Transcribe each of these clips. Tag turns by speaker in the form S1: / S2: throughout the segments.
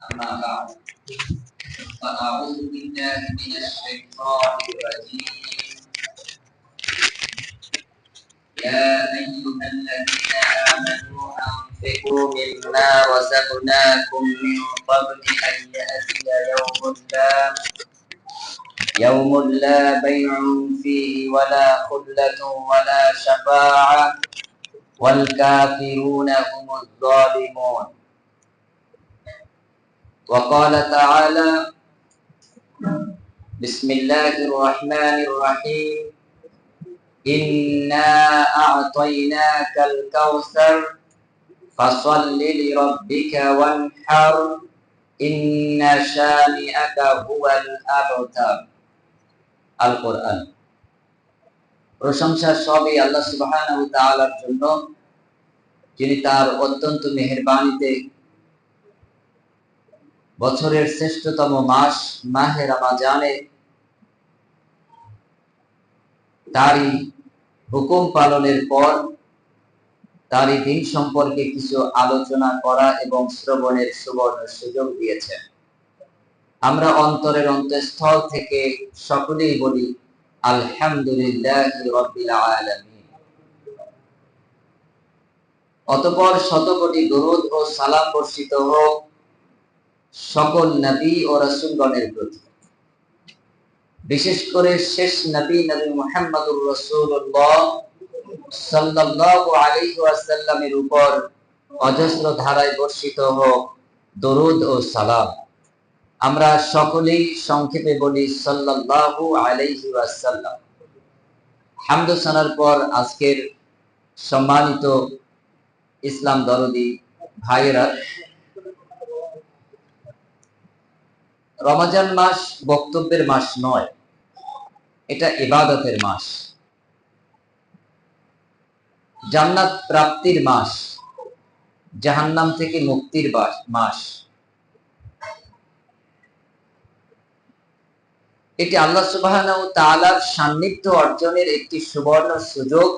S1: أما بعد فأعوذ بالله من الشيطان الرجيم يا أيها الذين آمنوا أنفقوا مما رزقناكم من قبل أن يأتي يوم لا بيع فيه ولا خلة ولا شفاعة والكافرون هم الظالمون. وقال تعالى بسم الله الرحمن الرحيم إنا أعطيناك الكوثر فصل لربك وانحر إن شانئك هو الأبتر। আল-কোরআন। প্রশংসা সবই আল্লাহ সুবহানাহু ওয়া তাআলার জন্য, যিনি তার অত্যন্ত মেহেরবানিতে বছরের শ্রেষ্ঠতম মাস মাহে রমজানে তারই হুকুম পালনের পর তারই দিন সম্পর্কে কিছু আলোচনা করা এবং শ্রবণের সুবর্ণ সুযোগ দিয়েছেন। আমরা অন্তরের অন্তঃস্থল থেকে সকলেই বলি আলহামদুলিল্লাহি রাব্বিল আলামিন। অতঃপর শতকোটি দরুদ ও সালাম বর্ষিত হোক সকল নবী ও রাসূলগণের প্রতি, বিশেষ করে শেষ নবী মুহাম্মদুর রাসূলুল্লাহ সাল্লাল্লাহু আলাইহি ওয়াসাল্লামের উপর অজস্র ধারায় বর্ষিত হোক দরুদ ও সালাম। আমরা সকলেই সংক্ষেপে বলি সাল্লাল্লাহু আলাইহি ওয়াসাল্লাম। হামদ ও সানার পর আজকের সম্মানিত ইসলাম দরদি ভাইয়েরা, রমজান মাস বক্তব্যের মাস নয়, এটা ইবাদতের মাস, জান্নাত প্রাপ্তির মাস, জাহান্নাম থেকে মুক্তির মাস। এটি আল্লাহ সুবহানাহু ওয়া তাআলার সান্নিধ্য অর্জনের একটি সুবর্ণ সুযোগ,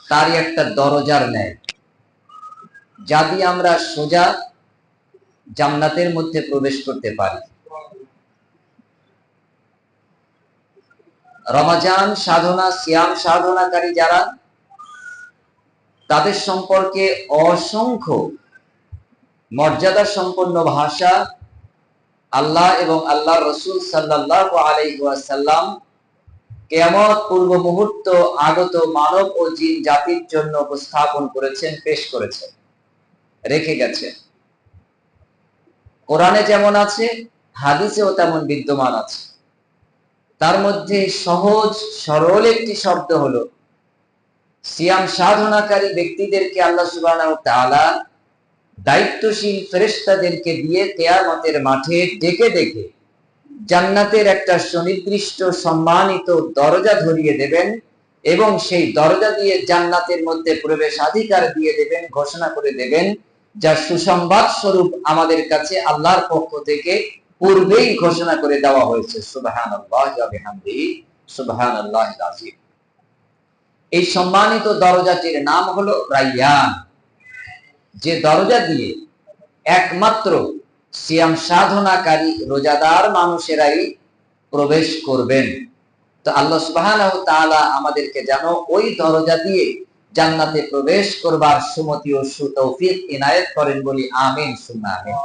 S1: তারই একটা দরজার ন্যায়, যা দিয়ে আমরা সোজা জান্নাতের মধ্যে প্রবেশ করতে পারি। রমজান সাধনা, সিয়াম সাধনাকারী যারা, তাদের সম্পর্কে অসংখ্য মর্যাদা সম্পন্ন ভাষা আল্লাহ এবং আল্লাহর রাসূল সাল্লাল্লাহু আলাইহি ওয়াসাল্লাম কিয়ামত পূর্ব মুহূর্ত আগত মানব ও জিন জাতির জন্য উপস্থাপন করেছেন, পেশ করেছেন, রেখে গেছেন। কোরআনে যেমন আছে, হাদিসেও তেমন বিদ্যমান আছে। তার মধ্যে সহজ সরল একটি শব্দ হলো, সিয়াম সাধনাকারী ব্যক্তিদেরকে আল্লাহ সুবহানাহু ওয়া তাআলা দায়িত্বশীল ফেরেশতাদেরকে দিয়ে কিয়ামতের মাঠে ডেকে ডেকে জান্নাতের একটা সুনির্দিষ্ট সম্মানিত দরজা ধরিয়ে দেবেন এবং সেই দরজা দিয়ে জান্নাতের মধ্যে প্রবেশাধিকার দিয়ে দেবেন, ঘোষণা করে দেবেন, যা সুসংবাদ স্বরূপ আমাদের কাছে আল্লাহর পক্ষ থেকে পূর্বেই ঘোষণা করে দেওয়া হয়েছে। সুবহানাল্লাহি ওয়া বিহামদিহি সুবহানাল্লাহিল আযীম। এই সম্মানিত দরজাটির নাম হলো রায়্যান, যে দরজা দিয়ে একমাত্র সিয়াম সাধনাকারী রোজাদার মানুষেরাই প্রবেশ করবেন। তো আল্লাহ সুবহানাহু ওয়া তাআলা আমাদেরকে যেন ওই দরজা দিয়ে জান্নাতে প্রবেশ করবার সুমতি ও সুতৌফিক ইনায়েত করেন, বলি আমিন সুম্মা আমিন।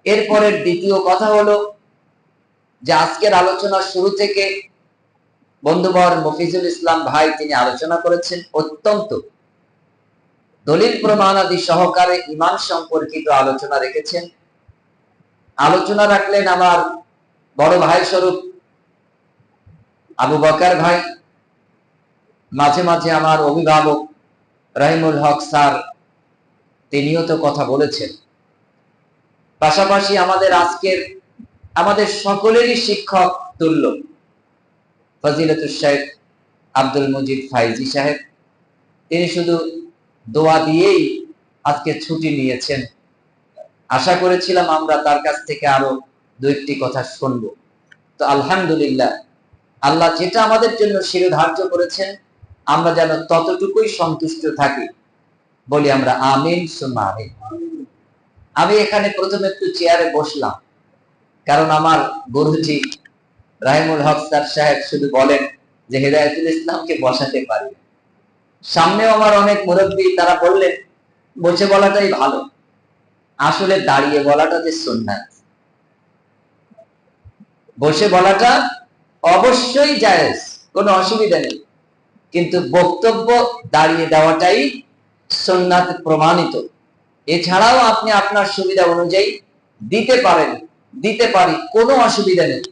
S1: এরপরের দ্বিতীয় কথা হলো যে আজকের আলোচনা শুরু থেকে বন্ধুবর মফিজুল ইসলাম ভাই তিনি আলোচনা করেছেন, অত্যন্ত দলিল প্রমাণাদি সহকারে ঈমান সম্পর্কিত আলোচনা রেখেছেন। আলোচনা রাখলেন আমার বড় ভাই স্বরূপ আবু বকর ভাই, মাঝে মাঝে আমার অভিভাবক রাহিমুল হক স্যার, তিনিও তো কথা বলেছেন। পাশাপাশি আমাদের সকলেরই শিক্ষক তুল্য ফজিলতুল শেখ আব্দুল মুজিদ ফাইজি সাহেব, তিনি শুধু দোয়া দিয়েই আজকে ছুটি নিয়েছেন। আশা করেছিলাম আমরা তার কাছ থেকে আরো দু একটি কথা শুনব। তো আলহামদুলিল্লাহ, আল্লাহ যেটা আমাদের জন্য শিরোধার্য করেছেন আমরা যেন ততটুকুই সন্তুষ্ট থাকি। বলি আমরা আমিন সুম্মা আমিন। আমি এখানে প্রথমে একটু চেয়ারে বসলাম, কারণ আমার গুরুজি রাহিমুল হক স্যার সাহেব শুধু বলেন যে হেদায়েতুল ইসলামকে বসাতে পারি। সামনেও আমার অনেক মুরব্বী, তারা বললেন বসে বলাটাই ভালো। আসলে দাঁড়িয়ে বলাটা যে সুন্নাত, বসে বলাটা অবশ্যই জায়েজ, কোনো অসুবিধা নেই, কিন্তু বক্তব্য দাঁড়িয়ে দেওয়াটাই সুন্নাত প্রমাণিত। এছাড়াও আপনি আপনার সুবিধা অনুযায়ী দিতে পারেন, দিতে পারি, কোনো অসুবিধা নেই।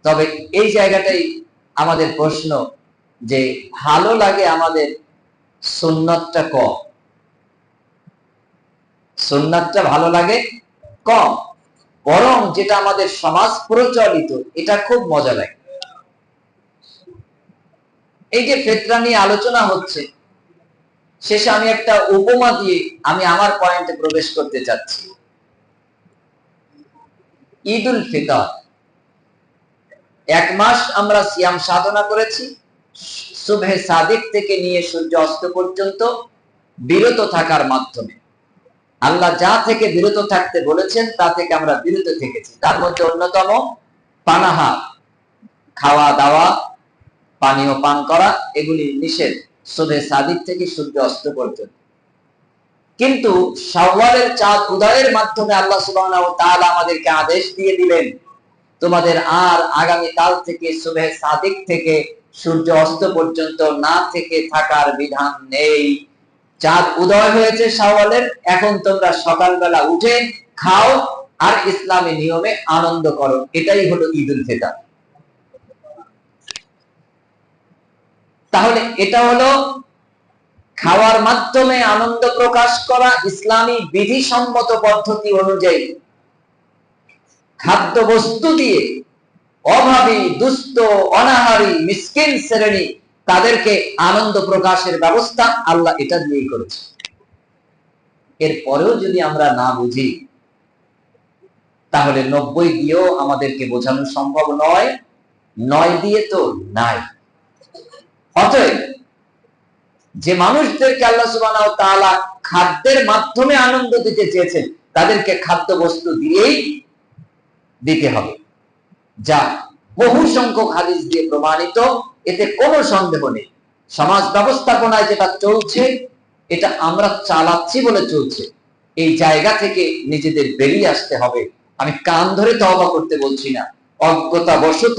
S1: তবে এই জায়গাটাই আমাদের প্রশ্ন যে ভালো লাগে আমাদের সুন্নাতটা কম, সুন্নাতটা ভালো লাগে কম, বরং যেটা আমাদের সমাজ প্রচলিত এটা খুব মজা লাগে। এই যে ফিতরা নিয়ে আলোচনা হচ্ছে, শেষে আমি একটা উপমা দিয়ে আমি আমার পয়েন্টে প্রবেশ করতে চাচ্ছি। ঈদুল ফিতর, এক মাস আমরা সিয়াম সাধনা করেছি, সুবহে সাদিক থেকে নিয়ে সূর্য অস্ত পর্যন্ত বিরত থাকার মাধ্যমে। আল্লাহ যা থেকে বিরত থাকতে বলেছেন তা থেকে আমরা বিরত থেকেছি। তার মধ্যে অন্যতম পানাহার, খাওয়া দাওয়া, পানীয় পান করা, এগুলি নিষেধ সুবহে সাদিক থেকে সূর্য অস্ত পর্যন্ত। কিন্তু শাওয়ালের চাঁদ উদয়ের মাধ্যমে আল্লাহ সুবহানাহু ওয়া তাআলা আমাদেরকে আদেশ দিয়ে দিলেন, তোমাদের আর আগামী কাল থেকে সুবহে সাদিক থেকে সূর্য অস্ত পর্যন্ত না থেকে থাকার বিধান নেই। চাঁদ উদয় হয়েছে শাওয়ালের, এখন তোমরা সকালবেলা উঠে খাও আর ইসলামী নিয়মে আনন্দ করো। এটাই হলো ঈদুল ফিতর। তাহলে এটা হলো খাওয়ার মাধ্যমে আনন্দ প্রকাশ করা, ইসলামী বিধিসম্মত পদ্ধতি অনুযায়ী খাদ্য বস্তু দিয়ে অভাবী, দুস্থ, অনাহারী, মিসকিন শ্রেণী তাদেরকে আনন্দ প্রকাশের ব্যবস্থা আল্লাহ এটা দিয়েই করেছে। এরপরেও যদি আমরা না বুঝি, তাহলে 90 দিয়েও আমাদেরকে বোঝানো সম্ভব নয়, 9 দিয়ে তো নাই। অতএব যে মানুষদেরকে আল্লাহ সুবহানাহু ওয়া তাআলা খাদ্যের মাধ্যমে আনন্দ দিতে চেয়েছেন, তাদেরকে খাদ্য বস্তু দিয়েই দিতে হবে, যা বহু সংখ্যক হাদিস দিয়ে প্রমাণিত, এতে কোনো সন্দেহ নেই। সমাজ ব্যবস্থাপনায় যেটা চলছে, এটা আমরা চালাচ্ছি বলে চলছে। এই জায়গা থেকে নিজেদের বেরিয়ে আসতে হবে। আমি কান ধরে তওবা করতে বলছি না, অজ্ঞতাবশত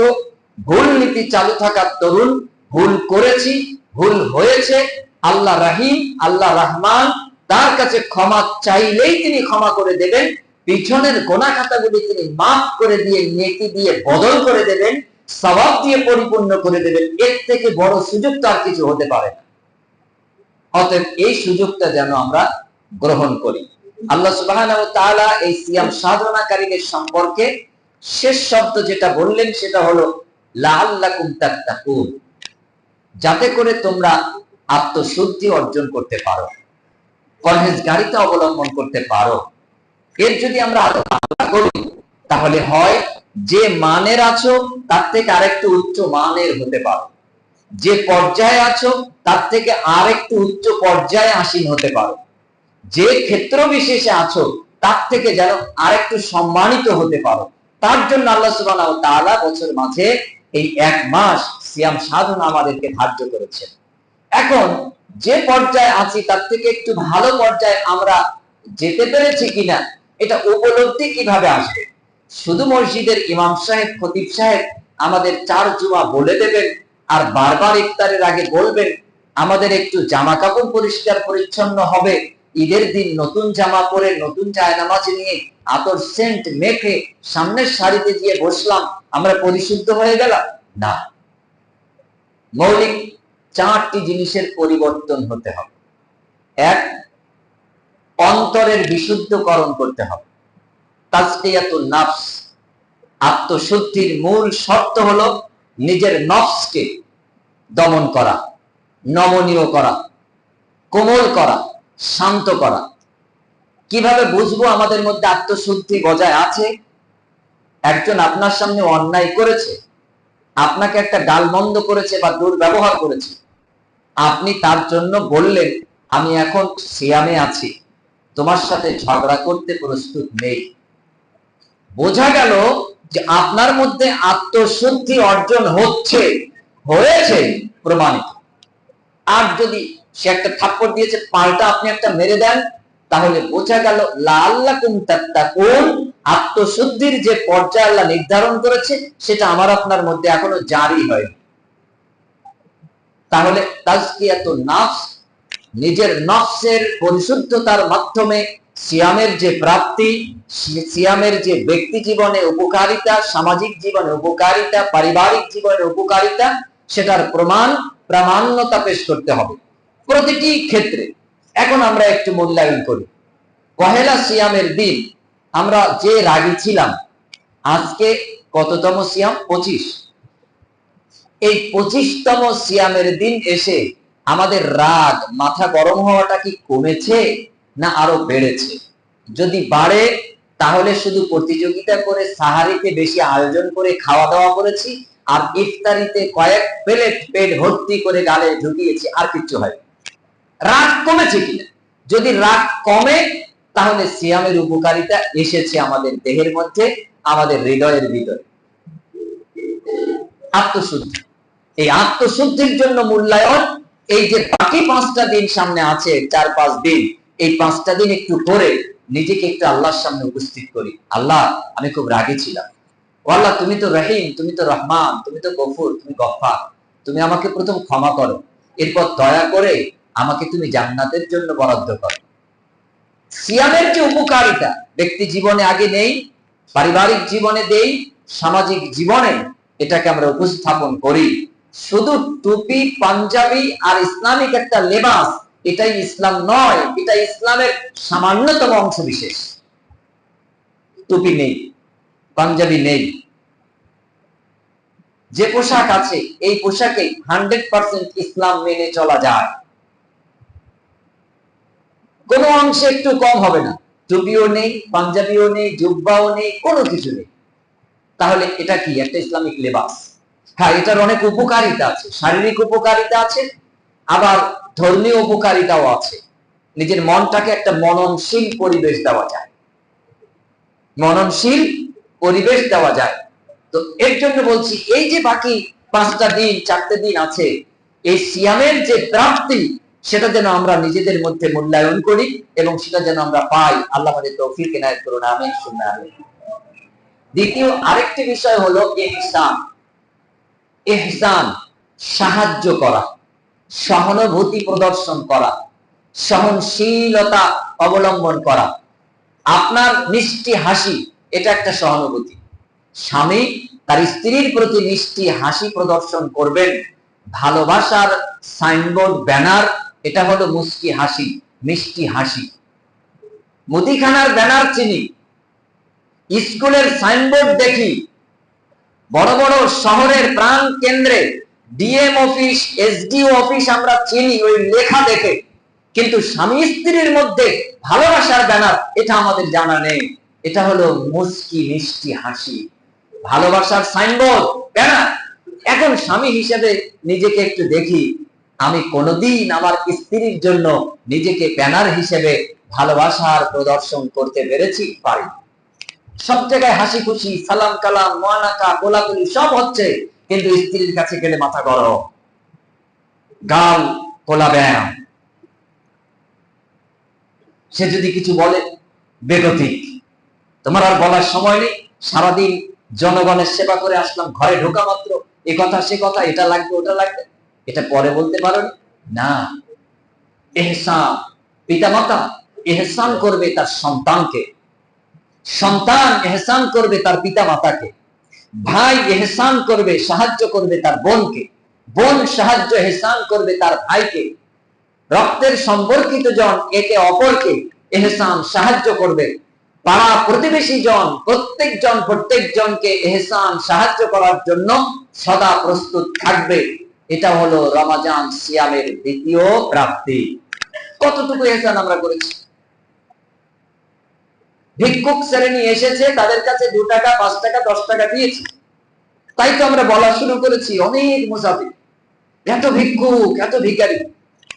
S1: ভুল নীতি চালু থাকার দরুন ভুল করেছি, ভুল হয়েছে। আল্লাহ রহিম, আল্লাহ রহমান, তার কাছে ক্ষমা চাইলেই তিনি ক্ষমা করে দেবেন। পিছনের গোনা খাতাগুলি তিনি মাফ করে দিয়ে নেকি দিয়ে বদল করে দেবেন, সওয়াব দিয়ে পরিপূর্ণ করে দেবেন। এর থেকে বড় সুযোগ তো আর কিছু হতে পারে না। অতএব এই সুযোগটা যেন আমরা গ্রহণ করি। আল্লাহ সুবহানাহু ওয়া তাআলা এই সিয়াম সাধনাকারীদের সম্পর্কে শেষ শব্দ যেটা বললেন সেটা হলো লাআল্লাকুম তাত্তাকুন, যাতে করে তোমরা আত্মশুদ্ধি অর্জন করতে পারো, পরহেজগারিতা অবলম্বন করতে পারো। এর যদি আমরা আলোচনা করি, তাহলে হয় যে মানের আছো তার থেকে আরেকটু উচ্চ মানের হতে পারো, যে পর্যায়ে আছো তার থেকে আরেকটু উচ্চ পর্যায়ে আসীন হতে পারো, যে ক্ষেত্র বিশেষে আছো তার থেকে যেন আরেকটু সম্মানিত হতে পারো। তার জন্য আল্লাহ সুবহানাহু ওয়া তাআলা বছর মাঝে এই এক মাস সিয়াম সাধনা আমাদেরকে ধার্য করেছেন। এখন যে পর্যায়ে আছি তার থেকে একটু ভালো পর্যায়ে আমরা যেতে পেরেছি কিনা, এটা উপলব্ধি কিভাবে আসবে? শুধু মসজিদের ইমাম সাহেব, খতিব সাহেব আমাদের 4 জুমা বলে দেবেন আর বারবার ইফতারের আগে বলবেন আমাদের একটু জামা কাপড় পরিষ্কার পরিচ্ছন্ন হবে, ঈদের দিন নতুন জামা পরে নতুন জায়নামাজ নিয়ে আতর সেন্ট মেখে সামনের সারিতে গিয়ে বসলাম, আমরা পরিশুদ্ধ হয়ে গেলাম? না, মৌলিক 4টি জিনিসের পরিবর্তন হতে হবে। এক, অন্তরের বিশুদ্ধকরণ করতে হবে। তাজকিয়াতুন নফস, আত্মশুদ্ধির মূল শর্ত হলো নিজের নফসকে দমন করা, নমনীয় করা, কোমল করা, শান্ত করা। কিভাবে বুঝবো আমাদের মধ্যে আত্মশুদ্ধি বজায় আছে? একজন আপনার সামনে অন্যায় করেছে, আপনাকে একটা গালমন্দ করেছে বা দুর্ব্যবহার করেছে, আপনি তার জন্য বললেন আমি এখন সিয়ামে আছি, তোমার সাথে ঝগড়া করতে প্রস্তুত নেই। বোঝা গেল যে আপনার মধ্যে আত্মশুদ্ধি অর্জন হয়েছে, প্রমাণিত। আর যদি সে একটা থাপ্পড় দিয়েছে, পাল্টা আপনি একটা মেরে দেন, তাহলে বোঝা গেল লাআল্লাকুম তাত্তাকুন, আত্মশুদ্ধির যে পর্যায় আল্লাহ নির্ধারণ করেছে সেটা আমার আপনার মধ্যে এখনো জারি হয়নি। তাহলে তাজকিয়াতুন নফস, নিজের নফসের পরিশুদ্ধতার মাধ্যমে সিয়ামের যে প্রাপ্তি, সিয়ামের যে ব্যক্তি জীবনে উপকারিতা, সামাজিক জীবনে উপকারিতা, পারিবারিক জীবনে উপকারিতা, সেটার প্রামাণ্যতা পেশ করতে হবে প্রতিটি ক্ষেত্রে। এখন আমরা একটু মূল্যায়ন করি। পহেলা সিয়ামের দিন আমরা যে রাগী ছিলাম, আজকে কততম সিয়াম? 25। এই 25তম সিয়ামের দিন এসে আমাদের রাগ, মাথা গরম হওয়াটা কি কমেছে না আরো বেড়েছে? যদি বাড়ে, তাহলে শুধু প্রতিযোগিতা করে সাহারিতে বেশি আয়োজন করে খাওয়া দাওয়া করেছি, আর ইফতারিতে কয়েক প্লেট পেট ভর্তি করে গালে ঢুকিয়েছি, আর কিছু হয়। রাগ কমেছে কিনা? যদি রাগ কমে, তাহলে সিয়ামের উপকারিতা এসেছে আমাদের দেহের মধ্যে, আমাদের হৃদয়ের ভিতরে। আত্মশুদ্ধি, এই আত্মশুদ্ধির জন্য মূল্যায়ন, এই যে বাকি 5টা দিন সামনে আছে, 4-5 দিন, এই 5টা দিন একটু করে নিজেকে একটু আল্লাহর সামনে উপস্থিত করি। আল্লাহ, আমি খুব রাগী ছিলাম। ও আল্লাহ, তুমি তো রহিম, তুমি তো রহমান, তুমি তো গফুর, তুমি গফফার। তুমি আমাকে প্রথম ক্ষমা করো, এরপর দয়া করে আমাকে তুমি জান্নাতের জন্য বরাদ্দ করো। সিয়ামের যে উপকারিতা ব্যক্তি জীবনে আগে নেই, পারিবারিক জীবনে দেই, সামাজিক জীবনে এটাকে আমরা উপস্থাপন করি। শুধু টুপি, পাঞ্জাবি আর ইসলামিক একটা লেবাস, এটাই ইসলাম নয়, এটা ইসলামের সামান্যতম অংশ বিশেষ। টুপি নেই, পাঞ্জাবি নেই, যে পোশাক আছে এই পোশাকে 100% ইসলাম মেনে চলা যায়, কোনো অংশে একটু কম হবে না। টুপিও নেই, পাঞ্জাবিও নেই, জুব্বাও নেই, কোনো কিছু নেই। তাহলে এটা কি? একটা ইসলামিক লেবাস। হ্যাঁ, এটার অনেক উপকারিতা আছে, শারীরিক উপকারিতা আছে, আবার ধর্মীয় উপকারিতাও আছে। নিজের মনটাকে একটা মননশীল পরিবেশ দেওয়া যায়, মননশীল পরিবেশ দেওয়া যায়। তো এর জন্য বলছি, এই যে বাকি 5টা দিন, 4টে দিন আছে, এই সিয়ামের যে প্রাপ্তি, সেটা যেন আমরা নিজেদের মধ্যে মূল্যায়ন করি এবং সেটা যেন আমরা পাই। আল্লাহ আমাদের তৌফিক ইনায়াত করুন, আমিন সুম্মা আমিন। দ্বিতীয় আরেকটি বিষয় হলো ইহসান। ইহসান, সাহায্য করা, সহানুভূতি প্রদর্শন করা, সহনশীলতা অবলম্বন করা। আপনার মিষ্টি হাসি, এটা একটা সহানুভূতি। স্বামী তার স্ত্রীর প্রতি মিষ্টি হাসি প্রদর্শন করবেন। ভালোবাসার সাইনবোর্ড, ব্যানার, এটা হলো মুস্কি হাসি, মিষ্টি হাসি। মুদিখানার ব্যানার চিনি, স্কুলের সাইনবোর্ড দেখি, বড় বড় শহরের প্রাণ কেন্দ্রে ডিএম অফিস, এসডিও অফিস আমরা চিনি ওই লেখা দেখে, কিন্তু স্বামী স্ত্রীর মধ্যে ভালোবাসার ব্যানার, এটা আমাদের জানা নেই। এটা হলো মুস্কি মিষ্টি হাসি, ভালোবাসার সাইনবোর্ড, ব্যানার। এখন স্বামী হিসেবে নিজেকে একটু দেখি, আমি কোনদিন আমার স্ত্রীর জন্য নিজেকে ব্যানার হিসেবে ভালোবাসার প্রদর্শন করতে পেরেছি? পারি। সব জায়গায় হাসি খুশি, সালাম কালাম, মোয়ানাকা, কোলাকুলি সব হচ্ছে, কিন্তু স্ত্রীর কাছে গেলে মাথা গরম, গাল কোলা ব্যায়াম। সে যদি কিছু বলে, বেগতিক, তোমার আর বলার সময় নেই, সারাদিন জনগণের সেবা করে আসলাম, ঘরে ঢোকা মাত্র এ কথা সে কথা, এটা লাগবে ওটা লাগবে, এটা পরে বলতে পারো না। ইহসান, পিতামাতা ইহসান করবে তার সন্তানকে, সন্তান ইহসান করবে তার পিতা মাতাকে, ভাই ইহসান করবে, সাহায্য করবে তার বোনকে, বোন সাহায্য ইহসান করবে তার ভাইকে, রক্তের সম্পর্কিত জন একে অপরকে ইহসান সাহায্য করবে, পাড়া প্রতিবেশী জন প্রত্যেকজনকে ইহসান সাহায্য করার জন্য সদা প্রস্তুত থাকবে। এটা হলো রমজান সিয়ামের দ্বিতীয় প্রাপ্তি। কতটুকু ইহসান আমরা করেছি? ভিক্ষুক শ্রেণী এসেছে, তাদের কাছে 2 টাকা, 5 টাকা, 10 টাকা দিয়েছি, তাই তো আমরা বলা শুরু করেছি অনেক মুসাফির, এত ভিক্ষুক, এত ভিখারি।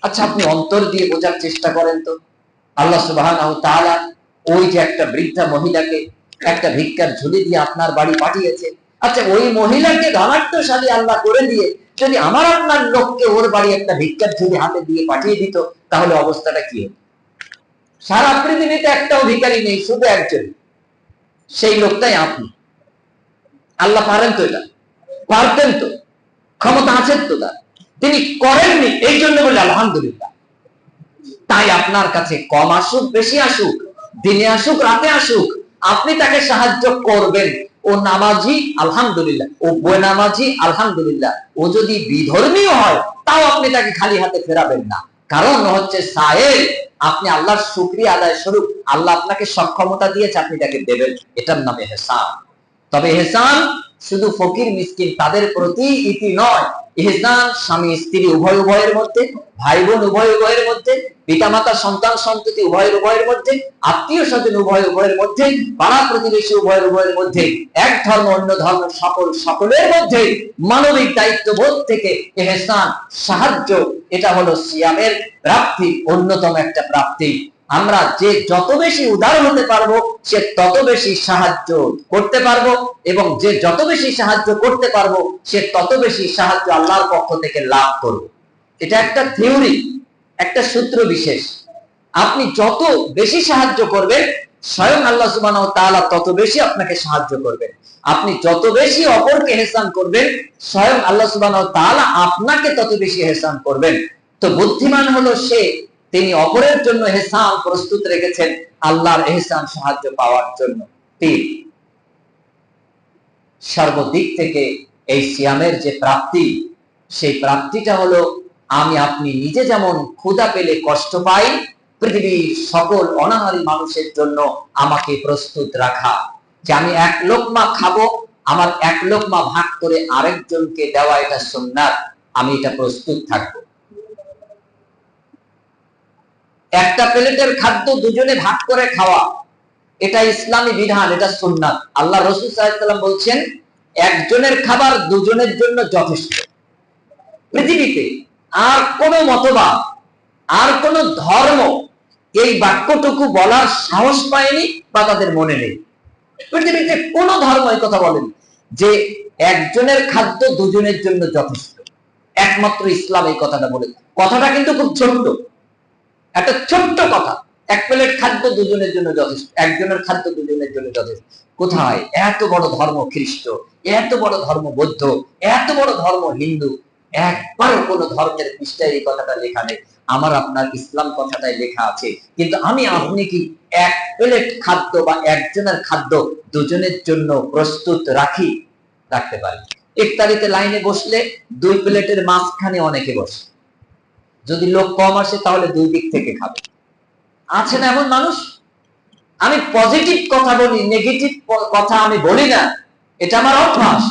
S1: আচ্ছা, আপনি অন্তর দিয়ে বোঝার চেষ্টা করেন তো, আল্লাহ সুবহানাহু ওয়া তাআলা ওই যে একটা বৃদ্ধা মহিলাকে একটা ভিক্ষার ঝুলি দিয়ে আপনার বাড়ি পাঠিয়েছে, আচ্ছা ওই মহিলাকে ধনাঢ্যশালী আল্লাহ করে দিয়ে যদি আমার আপনার লোককে ওর বাড়ি একটা ভিক্ষার ঝুলি হাতে দিয়ে পাঠিয়ে দিত, তাহলে অবস্থাটা কি হতো? সারা পৃথিবীতে একটাও ভিখারি নেই, শুধু একজন, সেই লোকটাই আপনি। আল্লাহ পারেন তো? এটা পারতেন তো, ক্ষমতা আছেন তো তার, তিনি করেননি, এই জন্য বলে আলহামদুলিল্লাহ। তাই আপনার কাছে কম আসুক বেশি আসুক, দিনে আসুক রাতে আসুক, আপনি তাকে সাহায্য করবেন। ও নামাজি আলহামদুলিল্লাহ, ও বেনামাজি আলহামদুলিল্লাহ, ও যদি বিধর্মীয় হয় তাও আপনি তাকে খালি হাতে ফেরাবেন না। কারণ হচ্ছে সায়েল, আপনি আল্লাহর শুকরিয়া আদায় স্বরূপ আল্লাহ আপনাকে সক্ষমতা দিয়েছে, আপনি তাকে দেবেন, এটার নামে ইহসান। তবে ইহসান শুধু ফকির মিসকিন তাদের প্রতি ইতি নয়, ইহসান স্বামী স্ত্রী উভয়ের মধ্যে, ভাই বোন উভয়ের মধ্যে, পিতামাতা সন্তান সন্ততি উভয়ের মধ্যে, আত্মীয় স্বজন উভয়ের মধ্যে, পাড়া প্রতিবেশী উভয়ের মধ্যে, এক ধর্ম অন্য ধর্ম সকলের মধ্যে মানবিক দায়িত্ববোধ থেকে ইহসান সাহায্য, এটা হলো সিয়ামের প্রাপ্তি, অন্যতম একটা প্রাপ্তি। আমরা যে যত বেশি উদার হতে পারবো সে তত বেশি সাহায্য করতে পারবো, এবং যে যত বেশি সাহায্য করতে পারবো সে তত বেশি সাহায্য আল্লাহর পক্ষ থেকে লাভ করব। এটা একটা থিওরি, একটা সূত্র বিশেষ। আপনি যত বেশি সাহায্য করবেন স্বয়ং আল্লাহ সুবহানাহু ওয়া তাআলা তত বেশি আপনাকে সাহায্য করবেন। আপনি যত বেশি অপরকে ইহসান করবেন স্বয়ং আল্লাহ সুবহানাহু ওয়া তাআলা আপনাকে তত বেশি ইহসান করবেন। তো বুদ্ধিমান হলো সে, তিনি অপরের জন্য ইহসান প্রস্তুত রেখেছেন আল্লাহর ইহসান সাহায্য পাওয়ার জন্য। তিন, সর্বদিক থেকে এই সিয়ামের যে প্রাপ্তি, সেই প্রাপ্তিটা হলো আমি আপনি নিজে যেমন ক্ষুধা পেলে কষ্ট পাই, পৃথিবীর সকল অনাহারী মানুষের জন্য আমাকে প্রস্তুত রাখা, যে আমি এক লোকমা খাবো, আমার এক লোকমা ভাগ করে আরেকজনকে দেওয়া, এটা সুন্নাত, আমি এটা প্রস্তুত থাকবো। একটা প্লেটের খাদ্য দুজনে ভাগ করে খাওয়া, এটা ইসলামী বিধান, এটা সুন্নাত। আল্লাহ রাসূল সাল্লাল্লাহু আলাইহি ওয়াসাল্লাম বলছেন একজনের খাবার দুজনের জন্য যথেষ্ট। পৃথিবীতে আর কোন মতবাদ, আর কোন ধর্ম এই বাক্যটুকু বলার সাহস পায়নি বা তাদের মনে নেই। পৃথিবীতে কোন ধর্ম এই কথা বলেনি যে একজনের খাদ্য দুজনের জন্য যথেষ্ট। একমাত্র ইসলাম এই কথাটা বলে। কথাটা কিন্তু খুব ছোট্ট, একটা ছোট্ট কথা, এক প্লেট খাদ্য দুজনের জন্য যথেষ্ট, একজনের খাদ্য দুজনের জন্য যথেষ্ট। কোথায়? এত বড় ধর্ম খ্রিস্ট, এত বড় ধর্ম বৌদ্ধ, এত বড় ধর্ম হিন্দু, একবারও কোন ধর্মের পৃষ্ঠায় এই কথাটা লেখা নেই। আমার আপনার ইসলাম কথাটাই লেখা আছে। কিন্তু আমি আপনি কি এক প্লেট খাদ্য বা একজনের খাদ্য দুজনের জন্য প্রস্তুত রাখতে পারি? ইফতারিতে লাইনে বসলে দুই প্লেটের মাঝখানে অনেকে বসে, যদি লোক কম আসে তাহলে দুই দিক থেকে খাবে। আছে না এমন মানুষ? আমি পজিটিভ কথা বলি, নেগেটিভ কথা আমি বলি না, এটা আমার অভ্যাস।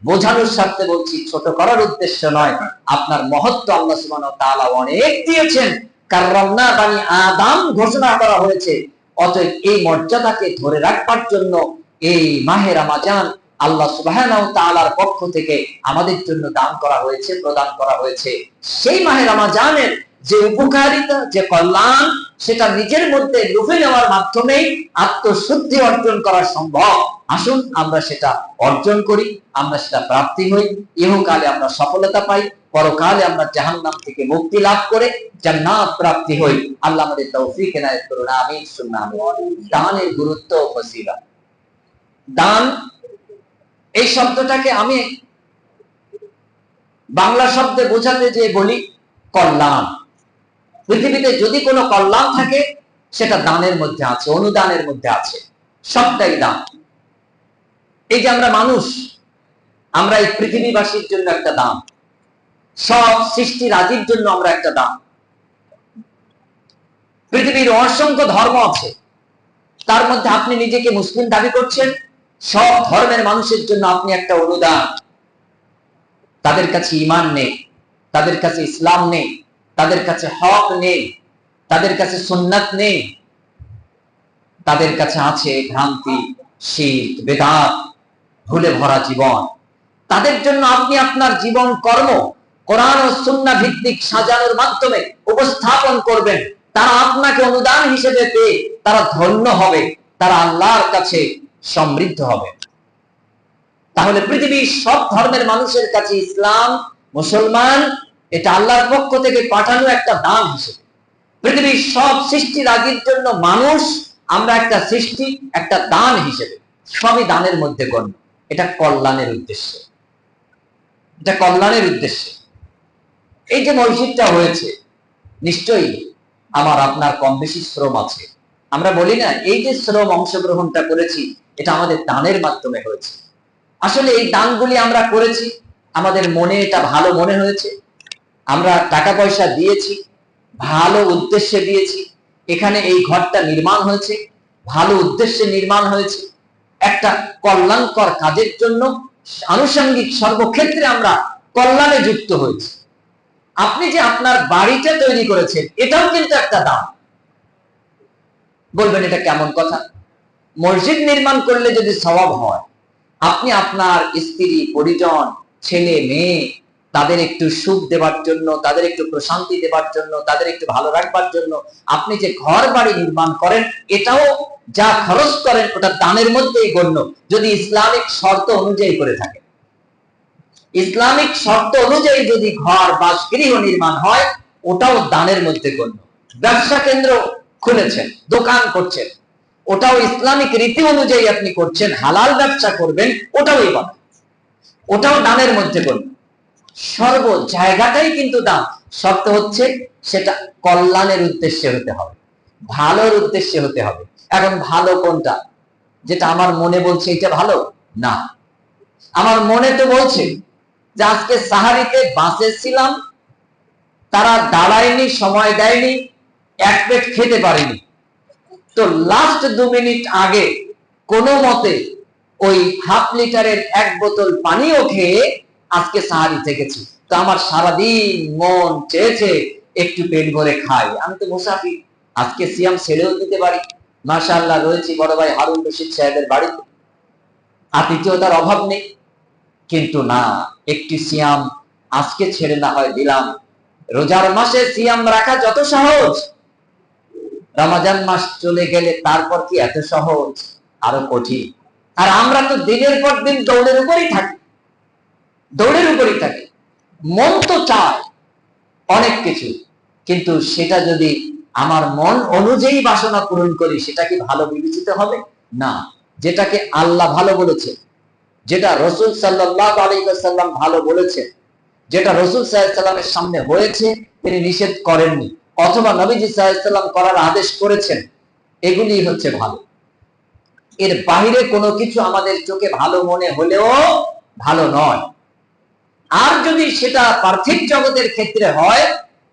S1: বোঝানোর স্বার্থে বলছি, ছোট করার উদ্দেশ্য নয়। আপনার মহত্ব আল্লাহ সুবহানাহু ওয়া তাআলা অনেক দিয়েছেন, কাররামনা বানি আদম ঘোষণা করা হয়েছে। অতএব এই মর্যাদাকে ধরে রাখবার জন্য এই মাহে রমজান আল্লাহ সুবহানাহু ওয়া তাআলার পক্ষ থেকে আমাদের জন্য দান করা হয়েছে, প্রদান করা হয়েছে। সেই মাহে রমজানের যে উপকারিতা, যে কল্যাণ, সেটা নিজের মধ্যে লুফে নেওয়ার মাধ্যমে আত্মশুদ্ধি অর্জন করা সম্ভব। আসুন আমরা সেটা অর্জন করি, আমরা সেটা প্রাপ্তি হই, ইহকালে আমরা সফলতা পাই, পরকালে আমরা জাহান্নাম থেকে মুক্তি লাভ করে জান্নাত প্রাপ্তি হই। আল্লাহ আমাদের তৌফিক এনায়েত করুন, আমিন সুন্নাহ আমিন। দানের গুরুত্ব ও ফজিলত। দান এই শব্দটাকে আমি বাংলা শব্দে বোঝাতে যে বলি কল্যাণ। পৃথিবীতে যদি কোনো কল্যাণ থাকে সেটা দানের মধ্যে আছে, অনুদানের মধ্যে আছে, সবটাই দান। এই যে আমরা মানুষ, আমরা এই পৃথিবীবাসীর জন্য একটা দান, সব সৃষ্টি রাজির জন্য আমরা একটা দান। পৃথিবীর অসংখ্য ধর্ম আছে, তার মধ্যে আপনি নিজেকে মুসলিম দাবি করছেন, সব ধর্মের মানুষের জন্য আপনি একটা অনুদান। তাদের কাছে ঈমান নেই, তাদের কাছে ইসলাম নেই, তাদের কাছে হক নেই, তাদের কাছে সুন্নাত নেই, তাদের কাছে আছে ভ্রান্তি, শিরক, বেদাত, ভুলে ভরা জীবন। তাদের জন্য আপনি আপনার জীবন কর্ম কোরআন ও সুন্নাহ ভিত্তিক সাজানোর মাধ্যমে উপস্থাপন করবেন, তারা আপনাকে অনুদান হিসেবে পেয়ে তারা ধন্য হবে, তারা আল্লাহর কাছে সমৃদ্ধ হবে। তাহলে পৃথিবীর সব ধর্মের মানুষের কাছে ইসলাম, মুসলমান, এটা আল্লাহর পক্ষ থেকে পাঠানো একটা দান হিসেবে। পৃথিবীর সব সৃষ্টিরাজির জন্য মানুষ, আমরা একটা সৃষ্টি, একটা দান হিসেবে, সবই দানের মধ্যে গণ্য। এটা কল্যাণের উদ্দেশ্যে, এটা কল্যাণের উদ্দেশ্যে। এই যে মসজিদটা হয়েছে, নিশ্চয়ই আমার আপনার কম বেশি শ্রম আছে। আমরা বলি না, এই যে শ্রম অংশগ্রহণটা করেছি, এটা আমাদের দানের মাধ্যমে হয়েছে। আসলে এই দানগুলি আমরা করেছি, আমাদের মনে এটা ভালো মনে হয়েছে, আমরা টাকা পয়সা দিয়েছি, ভালো উদ্দেশ্যে দিয়েছি। এখানে এই ঘরটা নির্মাণ হয়েছে, ভালো উদ্দেশ্যে নির্মাণ হয়েছে, একটা কল্যাণকর কাজের জন্য আনুষঙ্গিক সর্বক্ষেত্রে আমরা কল্যাণে যুক্ত হয়েছি। আপনি যে আপনার বাড়িটা তৈরি করেছেন, এটাও কিন্তু একটা দান। বলবেন এটা কেমন কথা? মসজিদ নির্মাণ করলে যদি সওয়াব হয়, আপনি আপনার স্ত্রী, পরিজন, ছেলে মেয়ে, তাদের একটু সুখ দেবার জন্য, তাদের একটু প্রশান্তি দেবার জন্য, তাদের একটু ভালো রাখবার জন্য আপনি যে ঘর বাড়ি নির্মাণ করেন, এটাও যা খরচ করেন ওটা দানের মধ্যেই গণ্য, যদি ইসলামিক শর্ত অনুযায়ী করে থাকে। ইসলামিক শর্ত অনুযায়ী যদি ঘর বাসগৃহ নির্মাণ হয়, ওটাও দানের মধ্যে গণ্য। ব্যবসা কেন্দ্র খুলেছেন, দোকান করছেন, ওটাও ইসলামিক রীতি অনুযায়ী আপনি করছেন, হালাল ব্যবসা করবেন, ওটাও ইবাদত, ওটাও দানের মধ্যে গণ্য। সর্ব জায়গাটাই কিন্তু দান। শর্ত হচ্ছে সেটা কল্যাণের উদ্দেশ্যে হতে হবে, ভালোর উদ্দেশ্যে হতে হবে। এখন ভালো কোনটা? যেটা আমার মনে বলছে এটা ভালো না। আমার মনে তো বলছে যে আজকে সাহারিতে বাসে ছিলাম, তারা দাঁড়ায়নি, সময় দেয়নি, এক প্লেট খেতে পারিনি, তো লাস্ট 2 মিনিট আগে কোনো মতে ওই হাফ লিটারের 1 বোতল পানিও খেয়ে আজকে সাহারি থেকেছি। তো আমার সারাদিন মন চেয়েছে একটু পেট ভরে খাই। আমি তো মুসাফির, আজকে সিয়াম ছেড়েও দিতে পারি। মাশাআল্লাহ, রয়েছি বড় ভাই হারুন রশিদ সাহেবের বাড়িতে, আতিথ্যতার অভাব নেই। কিন্তু না, একটি সিয়াম আজকে ছেড়ে না হয় দিলাম। রোজার মাসে সিয়াম রাখা যত সহজ, রমজান মাস চলে গেলে তারপর কি এত সহজ? আরো কঠিন। আর আমরা তো দিনের পর দিন দৌড়ের উপরেই থাকি, দৌড়ের উপরেই থাকি। মন তো চায় অনেক কিছু, কিন্তু সেটা যদি আমার মন অনুযায়ী বাসনা পূরণ করি, সেটা কি ভালো বিবেচিত হবে? না। যেটাকে আল্লাহ ভালো বলেছে, যেটা রাসূল সাল্লাল্লাহু আলাইহি ওয়াসাল্লাম ভালো বলেছে, যেটা রাসূল সাল্লাল্লাহু আলাইহি ওয়াসাল্লামের সামনে হয়েছে, তিনি নিষেধ করেননি, অথবা নবীজি সাল্লাল্লাহু আলাইহি ওয়াসাল্লাম করার আদেশ করেছেন, এগুলি হচ্ছে ভালো। এর বাহিরে কোনো কিছু আমাদের চোখে ভালো মনে হলেও ভালো নয়। আর যদি সেটা পার্থিব জগতের ক্ষেত্রে হয়,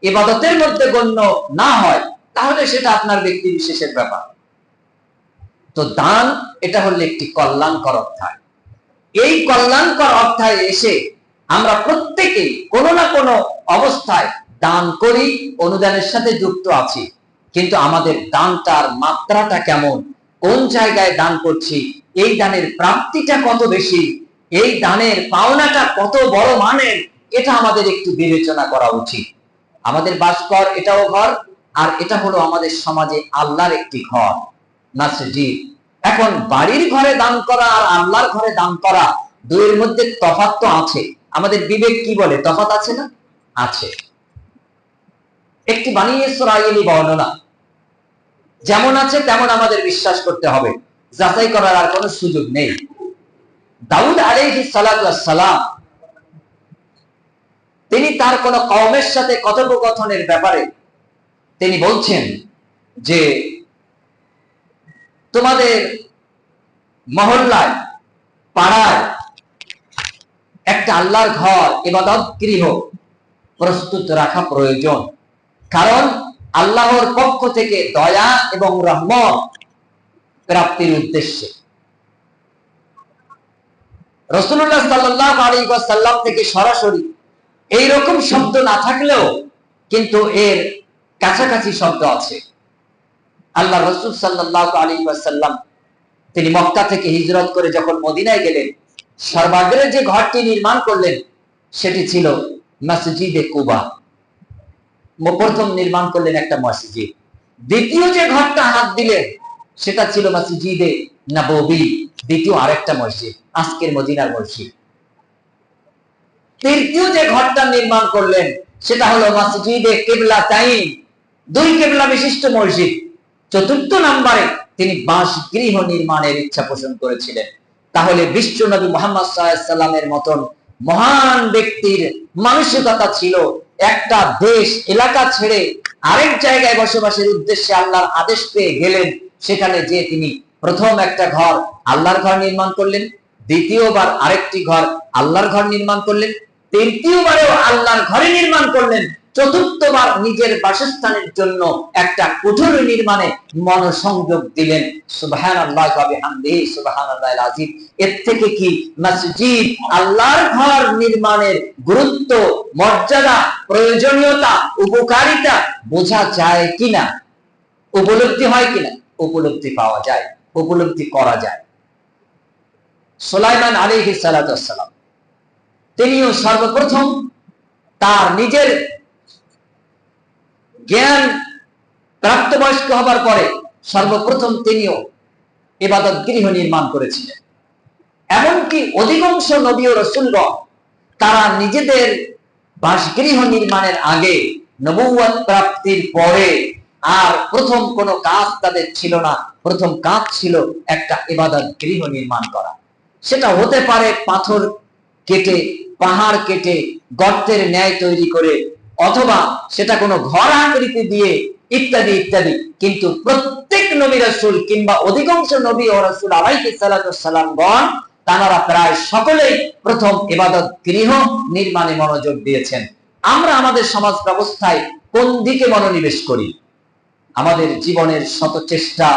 S1: ইবাদতের মধ্যে গণ্য না হয়, তাহলে সেটা আপনার ব্যক্তি বিশেষের ব্যাপার। তো দান, এটা হলো একটি কল্যাণকর অধ্যায়। এই কল্যাণকর অধ্যায়ে এসে আমরা প্রত্যেকেই কোনো না কোনো অবস্থায় দান করি, অনুদানের সাথে যুক্ত আছি। কিন্তু আমাদের দানটার মাত্রাটা কেমন, কোন জায়গায় দান করছি, এই দানের প্রাপ্তিটা কত বেশি, এই দানের পাওনাটা কত বড় মানের, এটা আমাদের একটু বিবেচনা করা উচিত। আমাদের বাসঘর এটাও ঘর, আর এটা হলো আমাদের সমাজে আল্লাহর একটি ঘর, মসজিদ। এখন বাড়ির ঘরে দান করা আর আল্লাহর ঘরে দান করা, দুইয়ের মধ্যে তফাৎ তো আছে। আমাদের বিবেক কি বলে? তফাৎ আছে না? আছে। একটি বনী ইসরাঈলী বর্ণনা যেমন আছে তেমন আমাদের বিশ্বাস করতে হবে, যাচাই করার আর কোনো সুযোগ নেই। দাউদ আলাইহিস সালাতু ওয়াস সালাম, তিনি তার কোন কওমের সাথে কথোপকথনের ব্যাপারে তিনি বলছেন যে তোমাদের মহল্লায়, পাড়ায় একটা আল্লাহর ঘর, ইবাদত গৃহ প্রস্তুত রাখা প্রয়োজন। কারণ আল্লাহর পক্ষ থেকে দয়া এবং রহমত প্রাপ্তির উদ্দেশ্যে। রাসূলুল্লাহ সাল্লাল্লাহু আলাইহি ওয়াসাল্লাম থেকে সরাসরি এইরকম শব্দ না থাকলেও কিন্তু এর কাছাকাছি শব্দ আছে। আল্লাহ রাসূল সাল্লাল্লাহু আলাইহি ওয়াসাল্লাম তিনি মক্কা থেকে হিজরত করে যখন মদিনায় গেলেন, সর্বাগ্রে যে ঘরটি নির্মাণ করলেন সেটি ছিল মসজিদে কুবা, প্রথম নির্মাণ করলেন একটা মসজিদ। দ্বিতীয় যে ঘরটা হাত দিলেন সেটা ছিল মসজিদে নববী, দ্বিতীয় আরেকটা মসজিদ, আজকের মদিনার মসজিদ। তৃতীয় যে ঘরটা নির্মাণ করলেন সেটা হলো মসজিদে কিবলাতাইন, দুই কিবলা বিশিষ্ট মসজিদ। চতুর্থ নম্বরে তিনি বাসগৃহ নির্মাণের ইচ্ছা পোষণ করেছিলেন। তাহলে বিশ্ব নবী মুহাম্মদ সাল্লাল্লাহু আলাইহি সাল্লামের মতন মহান ব্যক্তির মানসিকতা ছিল একটা দেশ এলাকা ছেড়ে আরেক জায়গায় বসবাসের উদ্দেশ্যে আল্লাহর আদেশ পেয়ে গেলেন, সেখানে যে তিনি প্রথম একটা ঘর আল্লাহর ঘর নির্মাণ করলেন, দ্বিতীয়বার আরেকটি ঘর আল্লাহর ঘর নির্মাণ করলেন, তৃতীয়বারেও আল্লাহর ঘরে নির্মাণ করলেন, চতুর্থবার নিজের বাসস্থানের জন্য একটা কুঠুর নির্মাণে মনোসংযোগ দিলেন। সুবহানাল্লাহি ওয়া বিহামদিহি সুবহানাল্লাহিল আযীম। এর থেকে কি মসজিদ আল্লাহর ঘর নির্মাণের গুরুত্ব, মর্যাদা, প্রয়োজনীয়তা, উপকারিতা বোঝা যায় কিনা, উপলব্ধি হয় কিনা? উপলব্ধি পাওয়া যায়, উপলব্ধি করা যায়। সুলাইমান আলাইহিস সালাতু ওয়াস সালাম তিনিও সর্বপ্রথম তার নিজের জ্ঞান প্রাপ্তবয়স্ক হবার পরে সর্বপ্রথম তিনিও ইবাদত গৃহ নির্মাণ করেছিলেন। এমনকি অধিকাংশ নবী ও রাসূলগণ তারা নিজেদের বাসগৃহ নির্মাণের আগে, নবুয়ত প্রাপ্তির পরে আর প্রথম কোনো কাজ তাদের ছিল না। প্রথম কাজ ছিল একটা ইবাদত গৃহ নির্মাণ করা। সেটা হতে পারে পাথর কেটে, পাহাড় কেটে, গর্তের ন্যায় তৈরি করে, অথবা সেটা কোনো ঘর আকৃতি দিয়ে, ইত্যাদি ইত্যাদি। কিন্তু প্রত্যেক নবী রাসূল কিংবা অধিকাংশ নবী ও রাসূল আলাইহিস সালাতু ওয়াস সালামগণ তারা প্রায় সকলেই প্রথম ইবাদত গৃহ নির্মাণে মনোযোগ দিয়েছেন। আমরা আমাদের সমাজ ব্যবস্থায় কোন দিকে মনোনিবেশ করি? আমাদের জীবনের শত চেষ্টা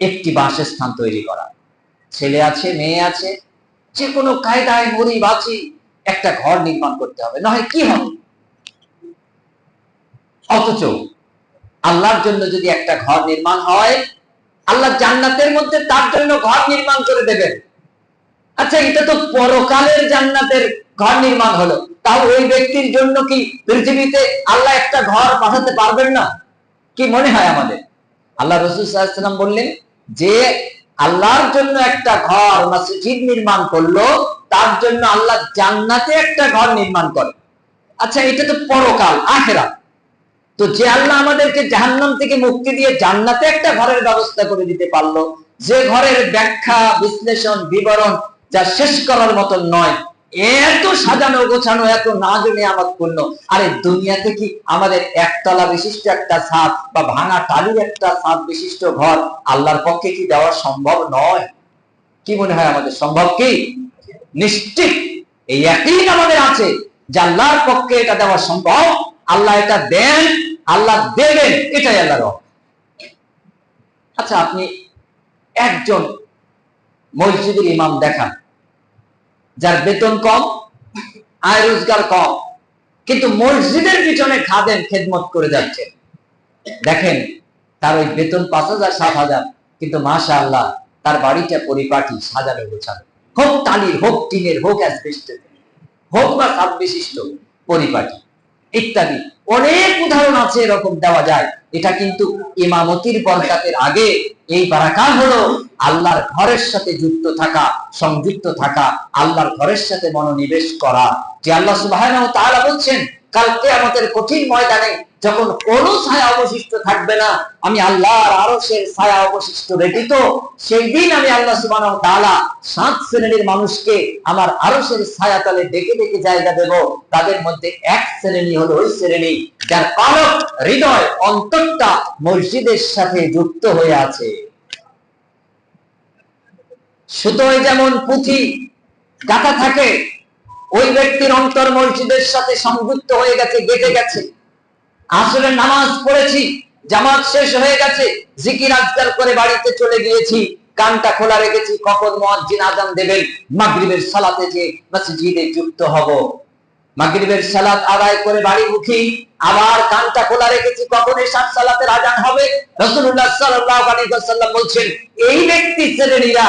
S1: একটি বাসস্থান তৈরি করা। ছেলে আছে, মেয়ে আছে, যে কোনো কায়দায় মরি বাঁচি একটা ঘর নির্মাণ করতে হবে, না হয় কি হবে? অথচ আল্লাহর জন্য যদি একটা ঘর নির্মাণ হয়, আল্লাহ জান্নাতের মধ্যে তার জন্য ঘর নির্মাণ করে দেবেন। আচ্ছা, এটা তো পরকালের জান্নাতের ঘর নির্মাণ হলো, তাও ওই ব্যক্তির জন্য কি পৃথিবীতে আল্লাহ একটা ঘর পাঠাতে পারবেন না? কি মনে হয় আমাদের? আল্লাহ রাসূল সাল্লাল্লাহু আলাইহি ওয়াসাল্লাম বললেন যে আল্লাহর জন্য একটা ঘর মসজিদ নির্মাণ করলো, তার জন্য আল্লাহ জান্নাতে একটা ঘর নির্মাণ করে। আচ্ছা, এটা তো পরকাল, আখিরাত। তো যে আল্লাহ আমাদেরকে জাহান্নাম থেকে মুক্তি দিয়ে জান্নাতে একটা ঘরের ব্যবস্থা করে দিতে পারলো, যে ঘরের ব্যাখ্যা, বিশ্লেষণ, বিবরণ যা শেষ করার মতন নয়, এত সাজানো গোছানো, এত নাজ নিয়ামতপূর্ণ। আরে দুনিয়াতে কি আমাদের একতলা বিশিষ্ট একটা ছাদ বা ভাঙা টালির একটা ছাদ বিশিষ্ট ঘর আল্লাহর পক্ষে কি দেওয়া সম্ভব নয়? কি মনে হয় আমাদের? সম্ভব কি? নিশ্চিত এই ইয়াকিন আমাদের আছে যে আল্লাহর পক্ষে এটা দেওয়া সম্ভব। আল্লাহ এটা দেন, আল্লাহ দেবেন, এটাই আল্লাহর রহমত। আচ্ছা, আপনি একজন মসজিদের ইমাম দেখান যার বেতন কম, আয় রোজগার কম, কিন্তু মসজিদের পিছনে খাদেম খেদমত করে যাচ্ছে। দেখেন তার ওই বেতন 5,000 7,000, কিন্তু মাশাআল্লাহ তার বাড়িটা পরিপাটি, সাজানো গোছানো, হোক টালির, হোক টিনের, হোক অ্যাসবেস্টের, হোক বা ছাদ বিশিষ্ট, পরিপাটি ইত্যাদি। অনেক উদাহরণ আছে এরকম দেওয়া যায়। এটা কিন্তু ইমামতির বরকতের আগে এই বারাকা হলো আল্লাহর ঘরের সাথে যুক্ত থাকা, সংযুক্ত থাকা, আল্লাহর ঘরের সাথে মনোনিবেশ করা। যে আল্লাহ সুবহানাহু ওয়া তাআলা বলছেন কাল কিয়ামতের কঠিন ময়দানে যখন কোনো ছায়া অবশিষ্ট থাকবে না, আমি আল্লাহর আরশের ছায়া অবশিষ্ট ব্যতীত, সেই দিন আমি আল্লাহ সুবহানাহু ওয়া তাআলা 7 শ্রেণীর মানুষকে আমার আরশের ছায়া তলে ডেকে ডেকে জায়গা দেব। তাদের মধ্যে এক শ্রেণী হলো ওই শ্রেণী যার কলব, হৃদয়, অন্তরটা মসজিদের সাথে যুক্ত হয়ে আছে। সুতোয় যেমন পুঁথি গাঁথা থাকে, ওই ব্যক্তির অন্তর মসজিদের সাথে সংযুক্ত হয়ে গেছে, গেঁথে গেছে। আসরের নামাজ পড়েছি, জামাত শেষ হয়ে গেছে, জিকির আজকার করে বাড়িতে চলে গিয়েছি, কানটা খোলা রেখেছি কখন মুয়াজ্জিন আযান দেবেন, মাগরিবের সালাতে যে মসজিদে যুক্ত হব। মাগরিবের সালাত আদায় করে বাড়িমুখী, আবার কানটা খোলা রেখেছি কখন এশার সালাতের আযান হবে। রাসূলুল্লাহ সাল্লাল্লাহু আলাইহি ওয়াসাল্লাম বলছেন, এই ব্যক্তি শ্রেণীরা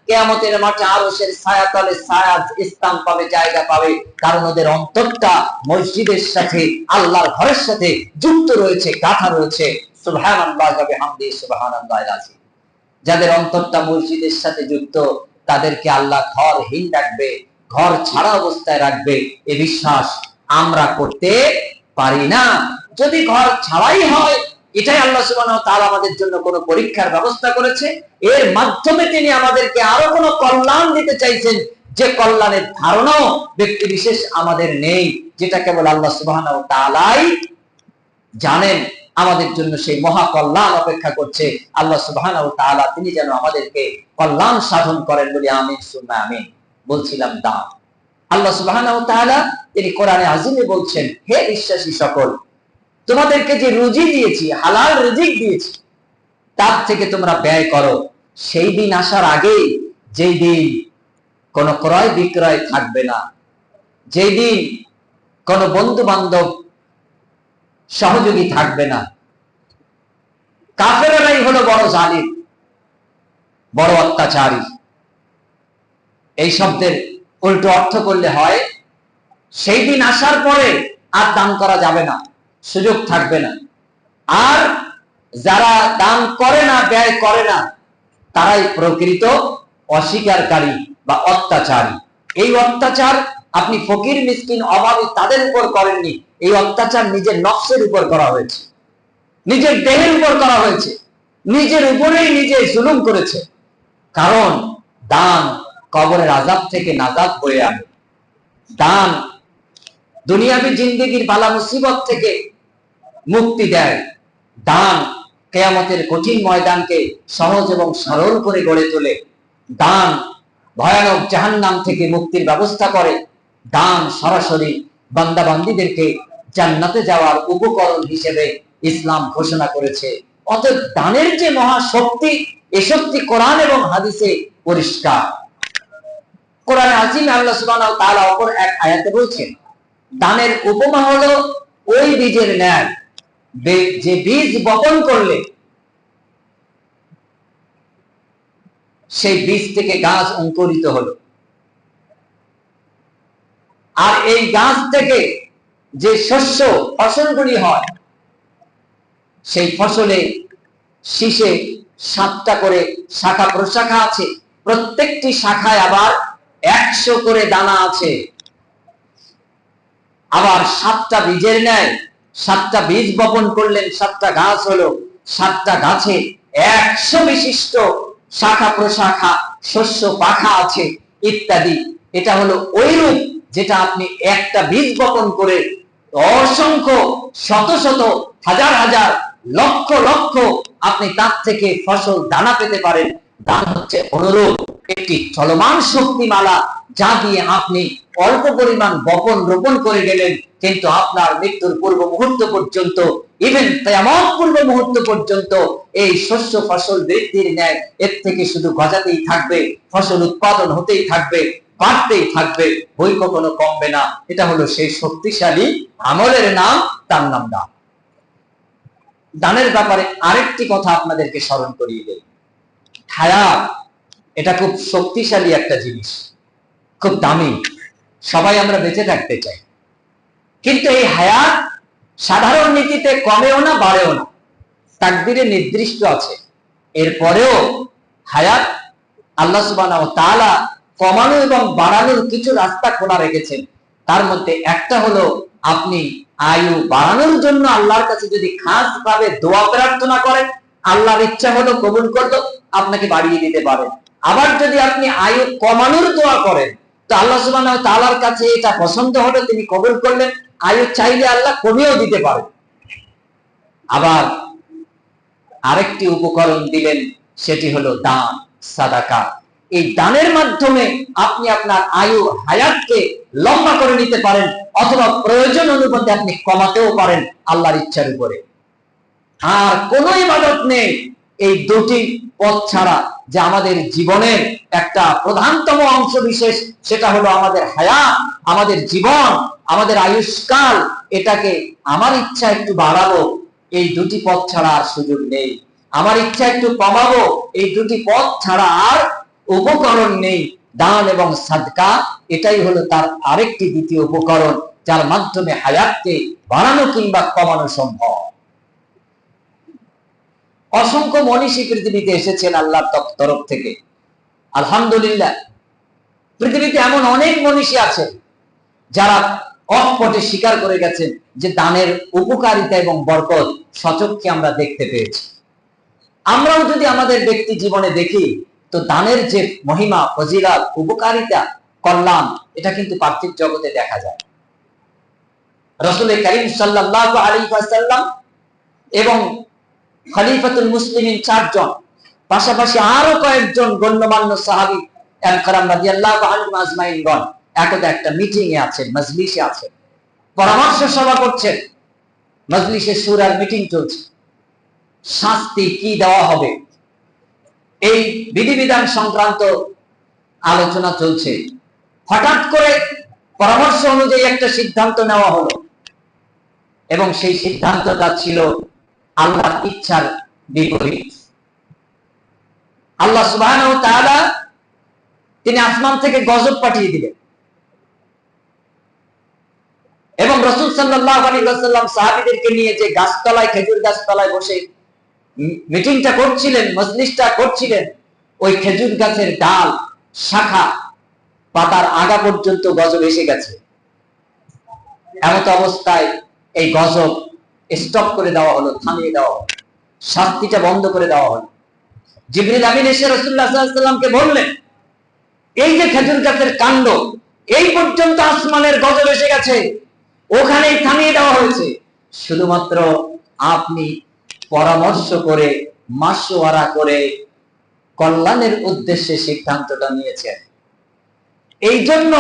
S1: কিয়ামতের মাঠে আরশের ছায়াতলে ছায়া স্থান পাবে, জায়গা পাবে, কারণ ওদের অন্তরটা মসজিদের সাথে, আল্লাহর ঘরের সাথে যুক্ত রয়েছে, গাঁথা রয়েছে। সুবহানাল্লাহি ওয়া বিহামদিহি সুবহানাল্লাহিল আযীম। যাদের অন্তরটা মসজিদের সাথে যুক্ত, তাদেরকে আল্লাহ ঘরহীন রাখবে, ঘর ছাড়া অবস্থায় রাখবে, এ বিশ্বাস আমরা করতে পারি না। যদি ঘর ছাড়াই হয়, এটাই আল্লাহ সুবহানাহু ওয়া তাআলা আমাদের জন্য কোনো পরীক্ষার ব্যবস্থা করেছে, এর মাধ্যমে তিনি আমাদেরকে আরো কোনো কল্যাণ দিতে চাইছেন, যে কল্যাণের ধারণাও ব্যক্তি বিশেষ আমাদের নেই, যেটা কেবল আল্লাহ সুবহানাহু ওয়া তাআলাই জানেন। আমাদের জন্য সেই মহা কল্যাণ অপেক্ষা করছে। আল্লাহ সুবহানাহু ওয়া তাআলা তিনি যেন আমাদেরকে কল্যাণ সাধন করেন বলি আমিন সুম্মা আমিন। বলছিলাম দান। আল্লাহ সুবহানাহু ওয়া তাআলা তিনি কোরআনে আযীমে বলছেন, হে বিশ্বাসী সকল, তোমাদেরকে যে রুজি দিয়েছি, হালাল রিজিক দিয়েছি, তার থেকে তোমরা ব্যয় করো। সেই দিন আসার আগে, যেই দিন কোনো ক্রয় বিক্রয় থাকবে না, যেই দিন কোনো বন্ধু বান্ধব সহযোগী থাকবে না, কাফেররাই হলো বড় জালিম, বড় অত্যাচারী। এই শব্দের উল্টো অর্থ করলে হয়, সেই দিন আসার পরে আর দান করা যাবে না, সুযোগ থাকবে না। আর যারা দান করে না, ব্যয় করে না, তারাই প্রকৃত অস্বীকারী বা অত্যাচারী। এই অত্যাচার আপনি ফকির মিসকিন অভাবী তাদের উপর করেননি, এই অত্যাচার নিজের নফসের উপর করা হয়েছে, নিজের দেহের উপর করা হয়েছে, নিজের উপরেই নিজে জুলুম করেছে। কারণ দান কবরের আযাব থেকে নাজাত বয়ে আনে, দান দুনিয়াবী জিন্দেগির বালা মুসিবত থেকে মুক্তি দেয়, দান কিয়ামতের কঠিন ময়দানকে সহজ এবং সরল করে গড়ে তোলে, দান ভয়ানক জাহান্নাম থেকে মুক্তির ব্যবস্থা করে, দান সরাসরি বান্দা বান্দীদেরকে জান্নাতে যাওয়ার উপকরণ হিসেবে ইসলাম ঘোষণা করেছে। অতএব দানের যে মহা শক্তি, এই শক্তি কোরআন এবং হাদিসে পরিষ্কার। কোরআনে আযীমে আল্লাহ সুবহানাহু ওয়া তাআলা অপর এক আয়াতে বলছেন, দানের উপমা হলো ওই বীজের ন্যায়, যে বীজ বপন করলে সেই বীজ থেকে গাছ অঙ্কুরিত হলো, আর এই গাছ থেকে যে শস্য ফসলগুলি হয়, সেই ফসলে শীষে 7টা করে শাখা প্রশাখা আছে, প্রত্যেকটি শাখায় আবার 100 করে দানা আছে। আবার 7টা বীজের ন্যায়, 7টা বীজ বপন করলেন, 7টা গাছ হলো, 7টা গাছে 100 বিশিষ্ট শাখা প্রশাখা, শস্য পাখা আছে ইত্যাদি। এটা হলো ওই রূপ যেটা আপনি একটা বীজ বপন করে অসংখ্য শত শত হাজার হাজার লক্ষ লক্ষ আপনি তার থেকে ফসল দানা পেতে পারেন। দান হচ্ছে অনুরূপ একটি চলমান শক্তিমালা, যা দিয়ে আপনি অল্প পরিমাণ বপন রোপণ করে গেলেন, কিন্তু আপনার মৃত্যুর পূর্ব মুহূর্ত পর্যন্ত, ইভেন কিয়ামত পূর্ব মুহূর্ত পর্যন্ত এই শস্য ফসল বৃদ্ধির ন্যায় এর থেকে শুধু গজাতেই থাকবে, ফসল উৎপাদন হতেই থাকবে, বাড়তেই থাকবে, বই কখনো কমবে না। এটা হলো সেই শক্তিশালী আমলের নাম, তার নাম দান। দানের ব্যাপারে আরেকটি কথা আপনাদেরকে স্মরণ করিয়ে দেই, হায়াত এটা খুব শক্তিশালী একটা জিনিস, খুব দামি, সবাই আমরা বেঁচে থাকতে চাই, কিন্তু এই হায়াত সাধারণ নীতিতে কমেও না বাড়েও না, তাকদীরে নির্দিষ্ট আছে। এরপরেও হায়াত আল্লাহ সুবহানাহু ওয়া তাআলা কমানো এবং বাড়ানোর কিছু রাস্তা খোলা রেখেছেন। তার মধ্যে একটা হলো, আপনি আয়ু বাড়ানোর জন্য আল্লাহর কাছে যদি খাস ভাবে দোয়া প্রার্থনা করেন, আল্লাহর ইচ্ছা হলো কবুল করলো, আপনাকে বাড়িয়ে দিতে পারেন। আবার যদি আপনি আয়ু কমানোর দোয়া করেন, তো আল্লাহ সুবহানাহু ওয়া তাআলার কাছে এটা পছন্দ হলো, তিনি কবুল করলেন, আয়ু চাইলে আল্লাহ কমিয়েও দিতে পারেন। আবার আরেকটি উপকরণ দিলেন, সেটি হলো দান, সাদাকা। এই দানের মাধ্যমে আপনি আপনার আয়ু হায়াতকে লম্বা করে নিতে পারেন, অথবা প্রয়োজন অনুপাতে আপনি কমাতেও পারেন আল্লাহর ইচ্ছার উপরে। আর কোন ইবাদত নেই এই দুটি পথ ছাড়া, যে আমাদের জীবনের একটা প্রধানতম অংশ বিশেষ, সেটা হলো আমাদের হায়াত, আমাদের জীবন, আমাদের আয়ুষ্কাল এটাকে আমার ইচ্ছা একটু বাড়াবো, এই দুটি পথ ছাড়া আর সুযোগ নেই। আমার ইচ্ছা একটু কমাবো, এই দুটি পথ ছাড়া আর উপকরণ নেই। দান এবং সাদকা এটাই হলো তার আরেকটি দ্বিতীয় উপকরণ, যার মাধ্যমে হায়াতকে বাড়ানো কিংবা কমানো সম্ভব। অসংখ্য মনীষী পৃথিবীতে এসেছেন আল্লাহর তরফ থেকে, আলহামদুলিল্লাহ। পৃথিবীতে এমন অনেক মনীষী আছেন যারা অকপটে স্বীকার করে গেছেন যে দানের উপকারিতা এবং বরকত সচক্ষে আমরা দেখতে পেয়েছি। আমরাও যদি আমাদের ব্যক্তি জীবনে দেখি, তো দানের যে মহিমা, ফজিলত, উপকারিতা, কল্যাণ, এটা কিন্তু পার্থিব জগতে দেখা যায়। রাসূল কারীম সাল্লাল্লাহু আলাইহি ওয়াসাল্লাম এবং খলিফাতুল মুসলিমিন 4 জন, পাশাপাশি আরো কয়েকজন গণ্যমান্য সাহাবী একরাম রাদিয়াল্লাহু আনহুম আজমাইনগণ একদা একটা মিটিং এ আছেন, মজলিসে আছেন, পরামর্শ সভা করছেন। মজলিসে শুরার মিটিং চলছে, শাস্তি কি দেওয়া হবে এই বিধিবিধান সংক্রান্ত আলোচনা চলছে। হঠাৎ করে পরামর্শ অনুযায়ী একটা সিদ্ধান্ত নেওয়া হলো, এবং সেই সিদ্ধান্তটা ছিল আল্লাহর ইচ্ছার বিপরীত। আল্লাহ সুবহানাহু ওয়া তাআলা তিনি আসমান থেকে গজব পাঠিয়ে দিলেন, এবং রাসূল সাল্লাল্লাহু আলাইহি ওয়াসাল্লাম সাহাবীদেরকে নিয়ে যে গাছতলায়, খেজুর গাছতলায় বসে মিটিংটা করছিলেন, মজলিসটা করছিলেন, ওই খেজুর গাছের ডাল, শাখা, পাতার আগা পর্যন্ত গজব এসে গেছে। এমত অবস্থায় এই গজব স্টপ করে দেওয়া হলো, থামিয়ে দেওয়া হলো, শাস্তিটা বন্ধ করে দেওয়া হলো। জিবরিল আমিন এসে রাসূলুল্লাহ সাল্লাল্লাহু আলাইহি ওয়াসাল্লামকে বললেন, এই যে খেজুর গাছের কাণ্ড, এই পর্যন্ত আসমানের গজব এসে গেছে, ওখানেই থামিয়ে দেওয়া হয়েছে, শুধুমাত্র আপনি পরামর্শ করে, মাশওয়ারা করে কল্যাণের উদ্দেশ্যে সিদ্ধান্তটা নিয়েছেন, এই জন্য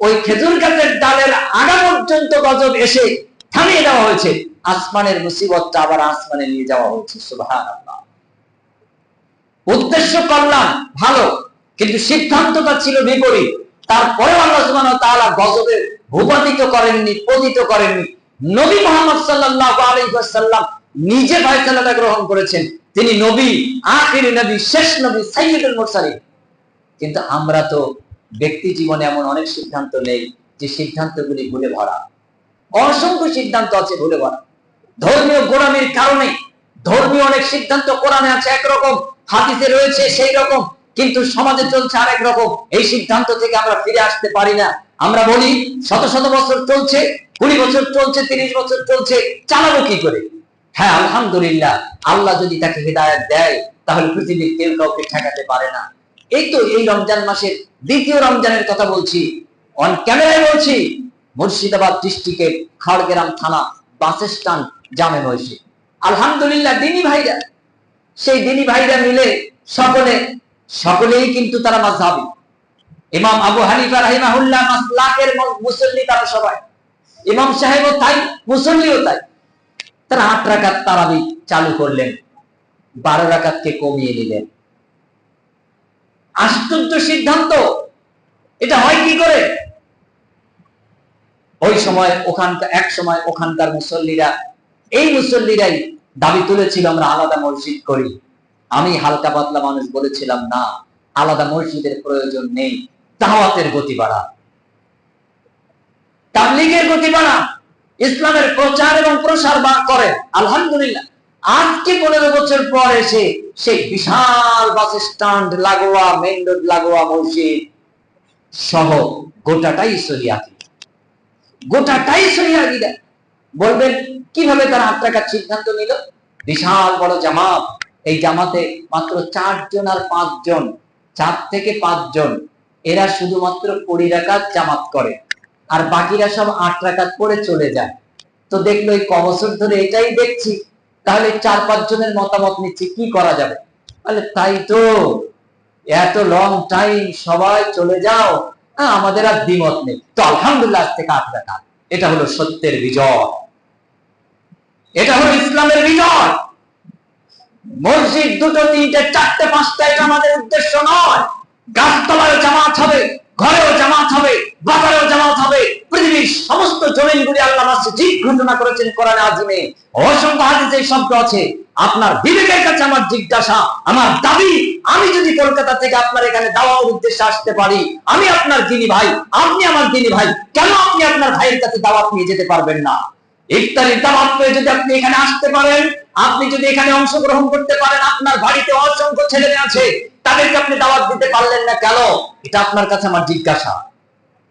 S1: ওই খেজুর গাছের ডালের আগা পর্যন্ত গজব এসে থামিয়ে দেওয়া হয়েছে, আসমানের মুসিবতটা আবার আসমানে নিয়ে যাওয়া হয়েছে। সুবহানাল্লাহ। উদ্দেশ্য কল্যাণ, ভালো, কিন্তু সিদ্ধান্তটা ছিল বিপরীত। তারপরে আল্লাহ সুবহানাহু ওয়া তাআলা গজবের ভূপাতিত করেননি, পতিত করেননি। নবী মুহাম্মদ সাল্লাল্লাহু আলাইহি ওয়াসাল্লাম নিজে ফয়সালাটা গ্রহণ করেছেন। তিনি নবী, আখির নবী, শেষ নবী, সাইয়্যিদুল মুরসালিন। কিন্তু আমরা তো ব্যক্তি জীবনে এমন অনেক সিদ্ধান্ত নেই যে সিদ্ধান্তগুলি ভুলে ভরা। অসংখ্য সিদ্ধান্ত আছে ভুলে ভরা। ধর্মীয় গোড়ামির কারণে ধর্মীয় অনেক সিদ্ধান্ত কোরআনে আছে একরকম, হাদিসে রয়েছে সেই রকম, কিন্তু সমাজে চলছে আরেক রকম। এই সিদ্ধান্ত থেকে আমরা ফিরে আসতে পারি না। আমরা বলি শত শত বছর চলছে, 20 বছর চলছে, 30 বছর চলছে, চালাবো কি করে? হ্যাঁ, আলহামদুলিল্লাহ, আল্লাহ যদি তাকে হিদায়াত দেয় তাহলে পৃথিবীর কেউ কাউকে ঠেকাতে পারে না। এই তো এই রমজান মাসের দ্বিতীয় রমজানের কথা বলছি, অন ক্যামেরায় বলছি। মুর্শিদাবাদ ডিস্ট্রিক্টের খাড়গ্রাম থানা বাস স্ট্যান্ড জামে মসজিদ, আলহামদুলিল্লাহ, দিনী ভাইরা, সেই দিনী ভাইরা মিলে সকলেই কিন্তু তারা মাযহাবী। ইমাম আবু হানিফা রাহিমাহুল্লাহ মাসলাকের মুসল্লি তারা সবাই, ইমাম সাহেবও তাই, মুসল্লিও তাই। তারা 8 রাকাত তারাবি চালু করলেন, 12 রাকাতকে কমিয়ে নিলেন। আশ্চর্য সিদ্ধান্ত! এটা হয় কি করে? ওই সময় এক সময় ওখানকার মুসল্লিরাই দাবি তুলেছিল আমরা আলাদা মসজিদ করি। আমি হালকা পাতলা মানুষ বলেছিলাম, না, আলাদা মসজিদের প্রয়োজন নেই, দাওয়াতের গতি বাড়া, তাবলীগের গতি বাড়া, ইসলামের প্রচার এবং প্রসার করে। আলহামদুলিল্লাহ, আজকে 15 বছর পর এসে সেই বিশাল বাস স্ট্যান্ড লাগোয়া, মেইন রোড লাগোয়া মসজিদ সহ গোটাটাই সহিহ আকীদা। বলবেন কিভাবে তারা 8 রাকাত সিদ্ধান্ত নিল? বিশাল বড় জামাত, এই জামাতে মাত্র 4 জন আর 5 জন, 4 থেকে 5 জন, এরা শুধুমাত্র 20 রাকাত জামাত করে, আর বাকিরা সব 8 রাকাত পড়ে চলে যায়। তো দেখলো এই কবছর ধরে এটাই দেখছি, তাহলে 4-5 জনের মতামত নিচ্ছি, কি করা যাবে? তাহলে তাই তো, এত লং টাইম সবাই চলে যাও, আমাদের আর দ্বিমত নেই, তো আলহামদুলিল্লাহ আজ থেকে 8 রাকাত। এটা হলো সত্যের বিজয়, এটা হলো ইসলামের বিজয়। মসজিদ 2, 3, 4, 5টা এটা আমাদের উদ্দেশ্য নয়। গাছতলায় জামাত হবে, ঘরেও জামাত হবে, বাজারেও জামাত হবে, পৃথিবীর সমস্ত জমিনগুলি আল্লাহ মসজিদ ঘোষণা করেছেন কোরআনে আযিমে। অসংখ্য হাদিসে শব্দ আছে। আপনার বিবেকের কাছে আমার জিজ্ঞাসা, আমার দাবি, আমি যদি কলকাতা থেকে আপনার এখানে দাওয়াতের উদ্দেশ্যে আসতে পারি, আমি আপনার দিনী ভাই, আপনি আমার দিনী ভাই, কেন আপনি আপনার ভাইয়ের কাছে দাওয়াত নিয়ে যেতে পারবেন না? ইফতারির দাওয়াত পেয়ে যদি আপনি এখানে আসতে পারেন, আপনি যদি এখানে অংশগ্রহণ করতে পারেন, আপনার বাড়িতে অসংখ্য ছেলে আছে, তাদেরকে আপনি দাওয়াত দিতে পারলেন না কেন? এটা আপনার কাছে আমার জিজ্ঞাসা।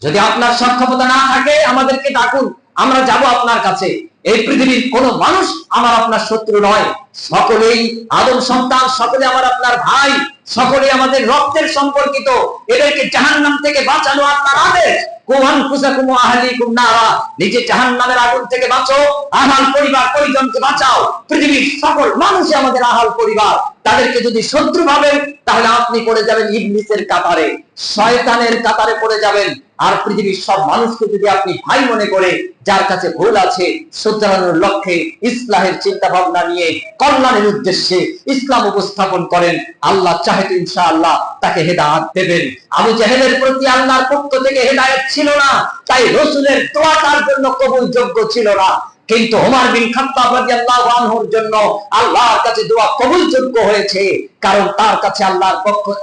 S1: যদি আপনার সক্ষমতা না থাকে আমাদেরকে ডাকুন, আমরা যাব আপনার কাছে। এই পৃথিবীর কোন মানুষ আমার আপনার শত্রু নয়, সকলেই আদম সন্তান, সকলে আমার আপনার ভাই, সকলে আমাদের রক্তের সম্পর্কিত। এদেরকে জাহান্নাম থেকে বাঁচানো আপনার আদেশ। নিজে জাহান্নামের আগুন থেকে বাঁচো, আহাল পরিবার পরিজনকে বাঁচাও। পৃথিবীর সকল মানুষই আমাদের আহাল পরিবার। তাদেরকে যদি শত্রু ভাবেন, তাহলে আপনি পড়ে যাবেন ইবলিসের কাতারে, শয়তানের কাতারে পড়ে যাবেন। আর পৃথিবীর সব মানুষকে যদি আপনি ভাই মনে করে, যার কাছে ভুল আছে শুধরানোর লক্ষ্যে, ইসলামের চিন্তা ভাবনা নিয়ে কল্যাণের উদ্দেশ্যে ইসলাম উপস্থাপন করেন, আল্লাহ চাহে তো ইনশাআল্লাহ তাকে হেদায়েত দেবেন। আবু জাহেলের প্রতি আল্লাহর পক্ষ থেকে হেদায়েত ছিল না, তাই রাসূলের দোয়া তার জন্য কবুলযোগ্য ছিল না। কিন্তু ওমর বিন খাত্তাব রাদিয়াল্লাহু আনহুর জন্য আল্লাহর কাছে দোয়া কবুলযোগ্য হয়েছে, কারণ তার কাছে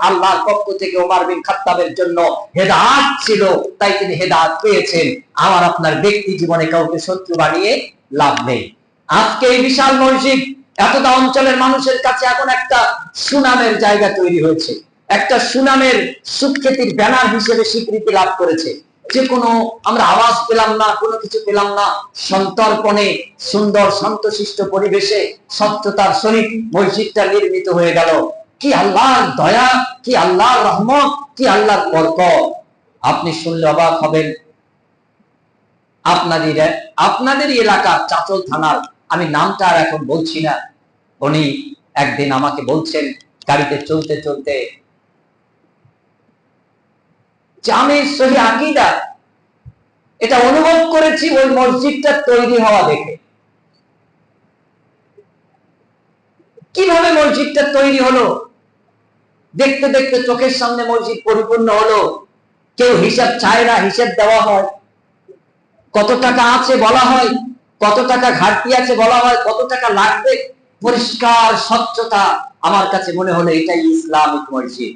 S1: আল্লাহর পক্ষ থেকে ওমর বিন খাত্তাবের জন্য হেদায়েত ছিল, তাই তিনি হেদায়েত পেয়েছেন। আমার আপনার ব্যক্তি জীবনে কাউকে শত্রু বানিয়ে লাভ নেই। আজকে এই বিশাল মসজিদ এতটা অঞ্চলের মানুষের কাছে এখন একটা সুনামের জায়গা তৈরি হয়েছে, একটা সুনামের সুখ্যাতির ব্যানার হিসেবে স্বীকৃতি লাভ করেছে। যে কোনো আমরা আওয়াজ পেলাম না, কোনো কিছু পেলাম না, সন্তর্পণে সুন্দর শান্তশিষ্ট পরিবেশে স্বচ্ছতার সহিত মসজিদটা নির্মিত হয়ে গেল। কি আল্লাহর দয়া, কি আল্লাহর রহমত, কি আল্লাহর বরকত! আপনি শুনলে অবাক হবেন। আপনাদেরই এলাকার চাচল থানার, আমি নামটা আর এখন বলছি না, উনি একদিন আমাকে বলছেন গাড়িতে চলতে চলতে, আমি সহি আকীদা এটা অনুভব করেছি ওই মসজিদটা তৈরি হওয়া দেখে। কিভাবে মসজিদটা তৈরি হলো? দেখতে দেখতে চোখের সামনে মসজিদ পরিপূর্ণ হলো। কেউ হিসাব চায় না, হিসাব দেওয়া হয়। কত টাকা আছে বলা হয়, কত টাকা ঘাটতি আছে বলা হয়, কত টাকা লাগবে, পরিষ্কার স্বচ্ছতা। আমার কাছে মনে হলো এটাই ইসলামিক মসজিদ।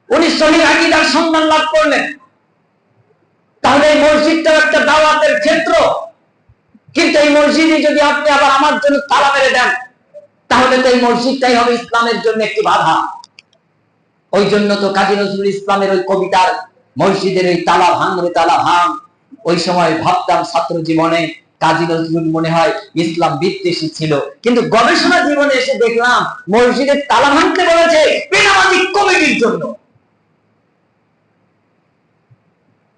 S1: উনি সহি আকীদার সন্ধান লাভ করলেন। তাহলে এই মসজিদটা একটা দাওয়াতের ক্ষেত্র, কিন্তু এই মসজিদে যদি আপনি আবার আমার জন্য তালা মেরে দেন, তাহলে তো এই মসজিদটাই হবে ইসলামের জন্য একটি বাধা। ওই জন্য তো কাজী নজরুল ইসলামের ওই কবিতার মসজিদের ওই তালা ভাঙ রে তালা ভাঙ, ওই সময় ভাবতাম ছাত্র জীবনে কাজী নজরুল মনে হয় ইসলাম বিদ্বেষী ছিল, কিন্তু গবেষণা জীবনে এসে দেখলাম মসজিদের তালা ভাঙতে বলেছে বেনামাজি কমিটির জন্য।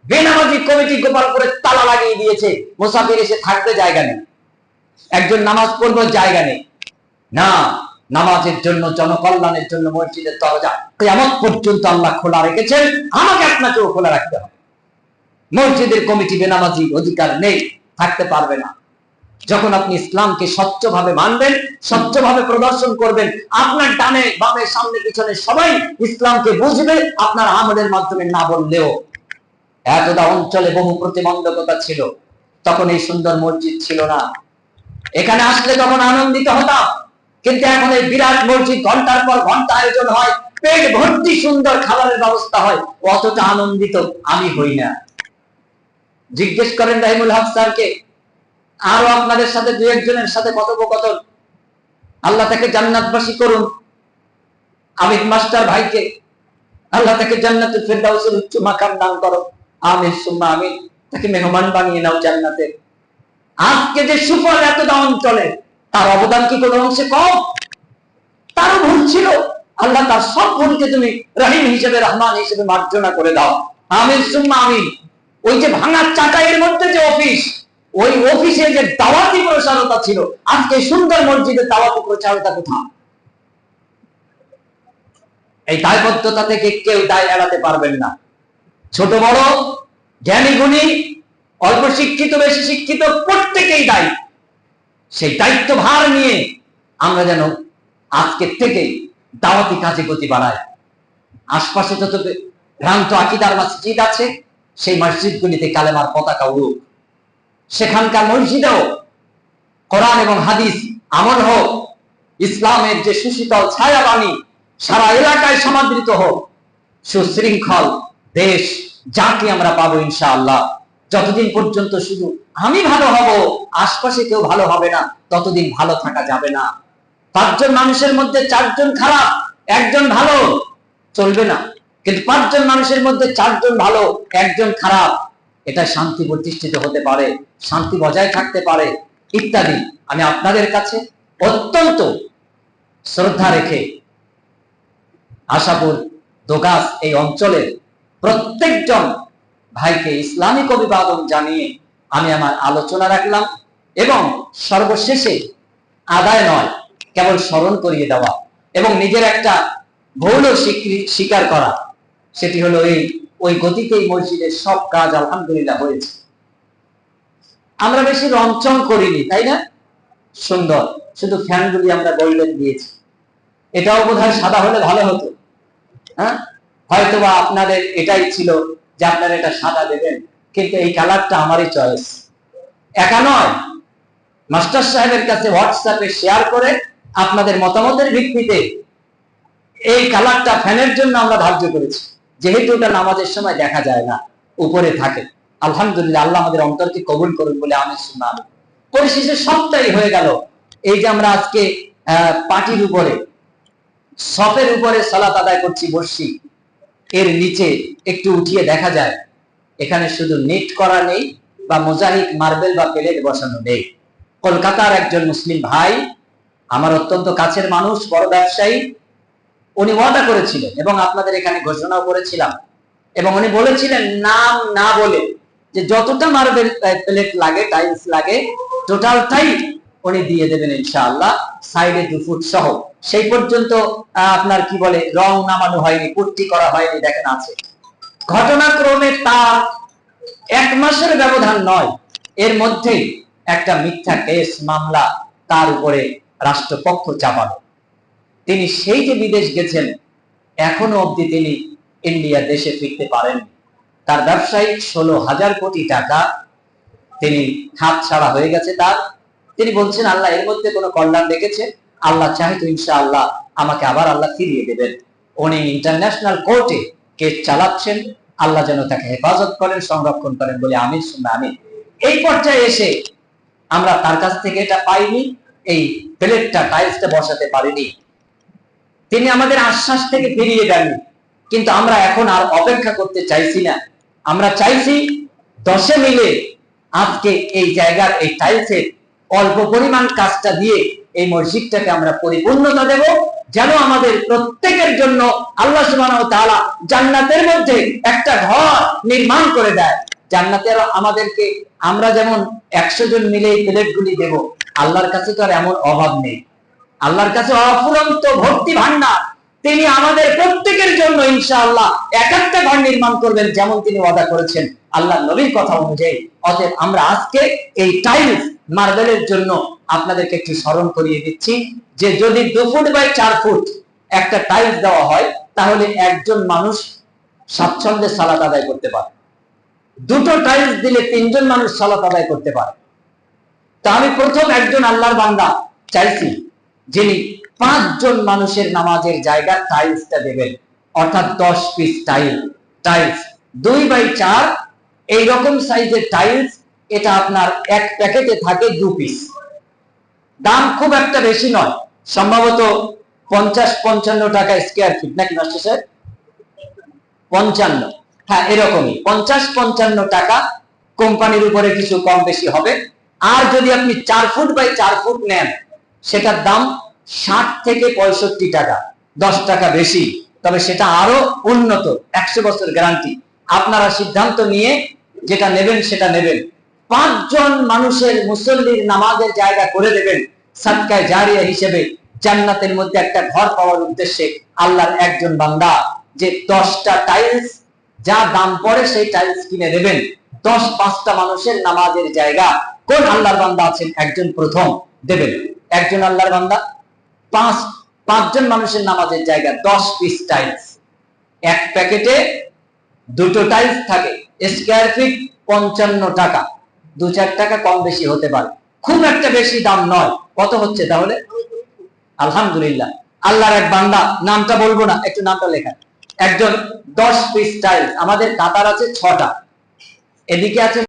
S1: বেনামাজি কমিটি গোপালপুরে তালা লাগিয়ে দিয়েছে, মুসাফির এসে থাকতে জায়গা নেই, একজন নামাজ পড়বার জায়গা নেই। না, নামাজের জন্য, জনকল্যাণের জন্য মসজিদের দরজা কিয়ামত পর্যন্ত আল্লাহ খোলা রেখেছেন, আমাকে আপনাকেও খোলা রাখতে হবে। মসজিদের কমিটি বেনামাজি অধিকার নেই, থাকতে পারবে না। যখন আপনি ইসলামকে স্বচ্ছভাবে মানবেন, স্বচ্ছভাবে প্রদর্শন করবেন, আপনার ডানে বামে সামনে পিছনে সবাই ইসলামকে বুঝবে, আপনার আমলের মাধ্যমে না বললেও। এতটা অঞ্চলে বহু প্রতিবন্ধকতা ছিল, তখন এই সুন্দর মসজিদ ছিল না। এখানে আসলে তখন আনন্দিত হতাম, কিন্তু এখন এই বিরাট মসজিদ, ঘন্টার পর ঘন্টা আয়োজন হয়, পেট ভর্তি সুন্দর খাবারের ব্যবস্থা হয়, অতটা আনন্দিত আমি হই না। জিজ্ঞেস করেন রাহিমুল হক স্যারকে, আরো আপনাদের সাথে দু একজনের সাথে কথোপকথন, আল্লাহ তাকে জান্নাতবাসী করুন। আমির মাস্টার ভাইকে আল্লাহ তাকে জান্নাতুল ফেরদাউসের উচ্চ মাকাম দান করো, আমিন সুম্মা আমিন। তাকে মেহমান বানিয়ে নাও জান্নাতে। আজকে যে সুফল এতটা অঞ্চলে, তার অবদান কি কোনো অংশে কম? তারও ভুল ছিল, আল্লাহ তার সব ভুলকে তুমি রহিম হিসেবে, রহমান হিসেবে মার্জনা করে দাও, আমিন সুম্মা আমিন। ওই যে ভাঙা চাটাইয়ের মধ্যে যে অফিস, ওই অফিসে যে দাওয়াতি প্রচারতা ছিল, আজকে সুন্দর মসজিদের দাওয়াতি প্রচারতা কোথায়? এই দায়বদ্ধতা থেকে কেউ দায় এড়াতে পারবেন না। ছোট বড়, জ্ঞানী গুণী, অল্প শিক্ষিত বেশি শিক্ষিত, প্রত্যেকেই দায়ী। সেই দায়িত্ব ভার নিয়ে আমরা যেন আজকের থেকে দাওয়াতি কাজে গতি বাড়াই। আশপাশে যত ভ্রান্ত আকীদার মসজিদ আছে, সেই মসজিদগুলিতে কালেমার পতাকা উড়ুক। সেখানকার মসজিদেও কোরআন এবং হাদিস আমল হোক, ইসলামের যে সুশীতল ছায়াবাণী সারা এলাকায় সমাদৃত হোক। সুশৃঙ্খল দেশ জাতি আমরা পাবো ইনশাআল্লাহ। যতদিন পর্যন্ত শুধু আমি ভালো হব, আশপাশে কেউ ভালো হবে না, ততদিন ভালো থাকা যাবে না। 5 জন মানুষের মধ্যে 4 জন খারাপ, 1 জন ভালো, চলবে না। কিন্তু 5 জন মানুষের মধ্যে 4 জন ভালো, 1 জন খারাপ, এটা শান্তি প্রতিষ্ঠিত হতে পারে, শান্তি বজায় থাকতে পারে ইত্যাদি। আমি আপনাদের কাছে অত্যন্ত শ্রদ্ধা রেখে আশাপুর দোগাছ এই অঞ্চলের প্রত্যেকজন ভাইকে ইসলামিক অভিবাদন জানিয়ে আমি আমার আলোচনা রাখলাম। এবং সর্বশেষে আদায় নয়, কেবল স্মরণ করিয়ে দেওয়া এবং নিজের একটা ভুল স্বীকার করা, সেটি হলো ওই গতিতেই মসজিদের সব কাজ আলহামদুলিল্লাহ হয়েছে। আমরা বেশি রংচং করিনি, তাই না? সুন্দর, শুধু ফ্যানগুলি আমরা গোল্ডেন দিয়েছি। এটাও বোধহয় সাদা হলে ভালো হতো। হ্যাঁ, হয়তোবা আপনাদের এটাই ছিল যে আপনারা এটা সাদা দেবেন, কিন্তু এই কালারটা আমারই চয়েস। একা নয়, মাস্টার সাহেবের কাছে হোয়াটসঅ্যাপে শেয়ার করে আপনাদের মতামতের ভিত্তিতে এই কালারটা ফ্যানের জন্য আমরা ধার্য করেছি, যেহেতু ওটা নামাজের সময় দেখা যায় না, উপরে থাকে। আলহামদুলিল্লাহ, আল্লাহ আমাদের অন্তরকে কবুল করুন বলে আমি শুনলাম। পরিশেষে সবটাই হয়ে গেল এই যে আমরা আজকে পাটির উপরে, সপের উপরে সালাত আদায় করছি, বসছি, এর নিচে একটু উঠিয়ে দেখা যায় এখানে শুধু নেট করা নেই বা মোজাইক মার্বেল বা প্লেট বসানো নেই। কলকাতার একজন মুসলিম ভাই, আমার অত্যন্ত কাছের মানুষ, বড় ব্যবসায়ী, উনি ওয়াদা করেছিলেন এবং আপনাদের এখানে ঘোষণাও করেছিলাম, এবং উনি বলেছিলেন নাম না বলে যে যতটা মার্বেল প্লেট লাগে, টাইলস লাগে, টোটালটাই উনি দিয়ে দেবেন ইনশাআল্লাহ, সাইডে 2 ফুট সহ। সেই পর্যন্ত আপনার কি বলে রং নামানো হয়নি, পুট্টি করা হয়নি, দেখেন আছে। ঘটনাক্রমে তার 1 মাসের ব্যবধান নয়, এর মধ্যেই একটা মিথ্যা কেস মামলা তার উপরে রাষ্ট্রপক্ষ চাপানো। তিনি সেই যে বিদেশ গেছেন, এখনো অবধি তিনি ইন্ডিয়া দেশে ফিরতে পারেন। তার ব্যবসায়িক 16,000 কোটি টাকা তিনি হাত ছাড়া হয়ে গেছে তার। তিনি বলছেন আল্লাহ এর মধ্যে কোনো কল্যাণ রেখেছে, আল্লাহ চাহে তো ইনশাআল্লাহ আমাকে আবার আল্লাহ ফিরিয়ে দেবেন। উনি ইন্টারন্যাশনাল কোর্টে কেস চালাচ্ছেন, আল্লাহ যেন তাকে হেফাজত করেন, সংরক্ষণ করেন বলে আমিন সুন্নাহ আমিন। এই পর্যায়ে এসে আমরা তার কাছ থেকে এটা পাইনি, এই প্লেটটা, টাইলসটা বসাতে পারিনি। তিনি আমাদের আশ্বাস থেকে ফিরিয়ে দেননি, কিন্তু আমরা এখন আর অপেক্ষা করতে চাইছি না। আমরা চাইছি 10 মিলে আজকে এই জায়গার এই টাইলসের অল্প পরিমাণ কাজটা দিয়ে এই মসজিদটাকে আমরা পরিপূর্ণতা দেব, যেন আমাদের প্রত্যেকের জন্য আল্লাহ সুবহানাহু ওয়া তাআলা জান্নাতের মধ্যে একটা ঘর নির্মাণ করে দেয়। জান্নাতের আমাদেরকে, আমরা যেমন 100 জন মিলে এই প্লেটগুলি দেব, আল্লাহর কাছে তো আর এমন অভাব নেই। আল্লাহর কাছে অফুরন্ত ভর্তি ভান্ডার। তিনি আমাদের প্রত্যেকের জন্য ইনশাআল্লাহ একটা ঘর নির্মাণ করবেন, যেমন তিনি ওয়াদা করেছেন আল্লাহর নবীর কথা অনুযায়ী। অতএব আমরা আজকে এই টাইলস মার্বেলের জন্য আপনাদেরকে একটু স্মরণ করিয়ে দিচ্ছি যে যদি 2 ফুট বাই 4 ফুট একটা টাইলস দেওয়া হয়, তাহলে একজন মানুষ স্বাচ্ছন্দ্যে সালাত আদায় করতে পারে। 2টো টাইলস দিলে 3 জন মানুষ সালাত আদায় করতে পারে। তা আমি প্রথম একজন আল্লাহর বান্দা চাইছি যিনি 5 জন মানুষের নামাজের জায়গা টাইলসটা দেবেন, অর্থাৎ 10 পিস টাইলস 2 বাই 4 এইরকম সাইজের টাইলস। এটা আপনার এক প্যাকেটে থাকে 2 পিস। দাম খুব একটা বেশি নয়, সম্ভবত 50-55 টাকা স্কয়ার ফিট, নাকি মাস্টার সাহেব? 55, হ্যাঁ এরকমই 50-55 টাকা। কোম্পানির উপরে কিছু কম বেশি হবে। আর যদি আপনি 4 ফুট বাই 4 ফুট নেন, সেটার দাম 60 থেকে 65 টাকা, 10 টাকা বেশি, তবে সেটা আরো উন্নত, 100 বছর গ্যারান্টি। আপনারা সিদ্ধান্ত নিয়ে যেটা নেবেন সেটা নেবেন। 5 জন মানুষের মুসল্লির নামাজের জায়গা করে দেবেন সাদকায়ে জারিয়া হিসেবে, জান্নাতের মধ্যে একটা ঘর পাওয়ার উদ্দেশ্যে। আল্লাহর একজন বান্দা যে 10টা টাইলস যা দাম পড়ে সেই টাইলস কিনে দেবেন, 5টা মানুষের নামাজের জায়গা। কোন আল্লাহর বান্দা আছেন একজন প্রথম দেবেন? একজন আল্লাহর বান্দা 5 জন মানুষের নামাজের জায়গা, 10 পিস টাইলস এক প্যাকেটে দুটো টাইলস থাকে, স্কয়ার ফিট 55 টাকা, 2-4 টাকা কম বেশি হতে পারে, খুব একটা বেশি দাম নয়। কত হচ্ছে তাহলে? আলহামদুলিল্লাহ। আল্লাহর এক বান্দা, নামটা বলবো না, একটু নামটা লেখা, একজন 10 পিস টাইলস, আমাদের কাতার আছে 6টা, এদিকে আছে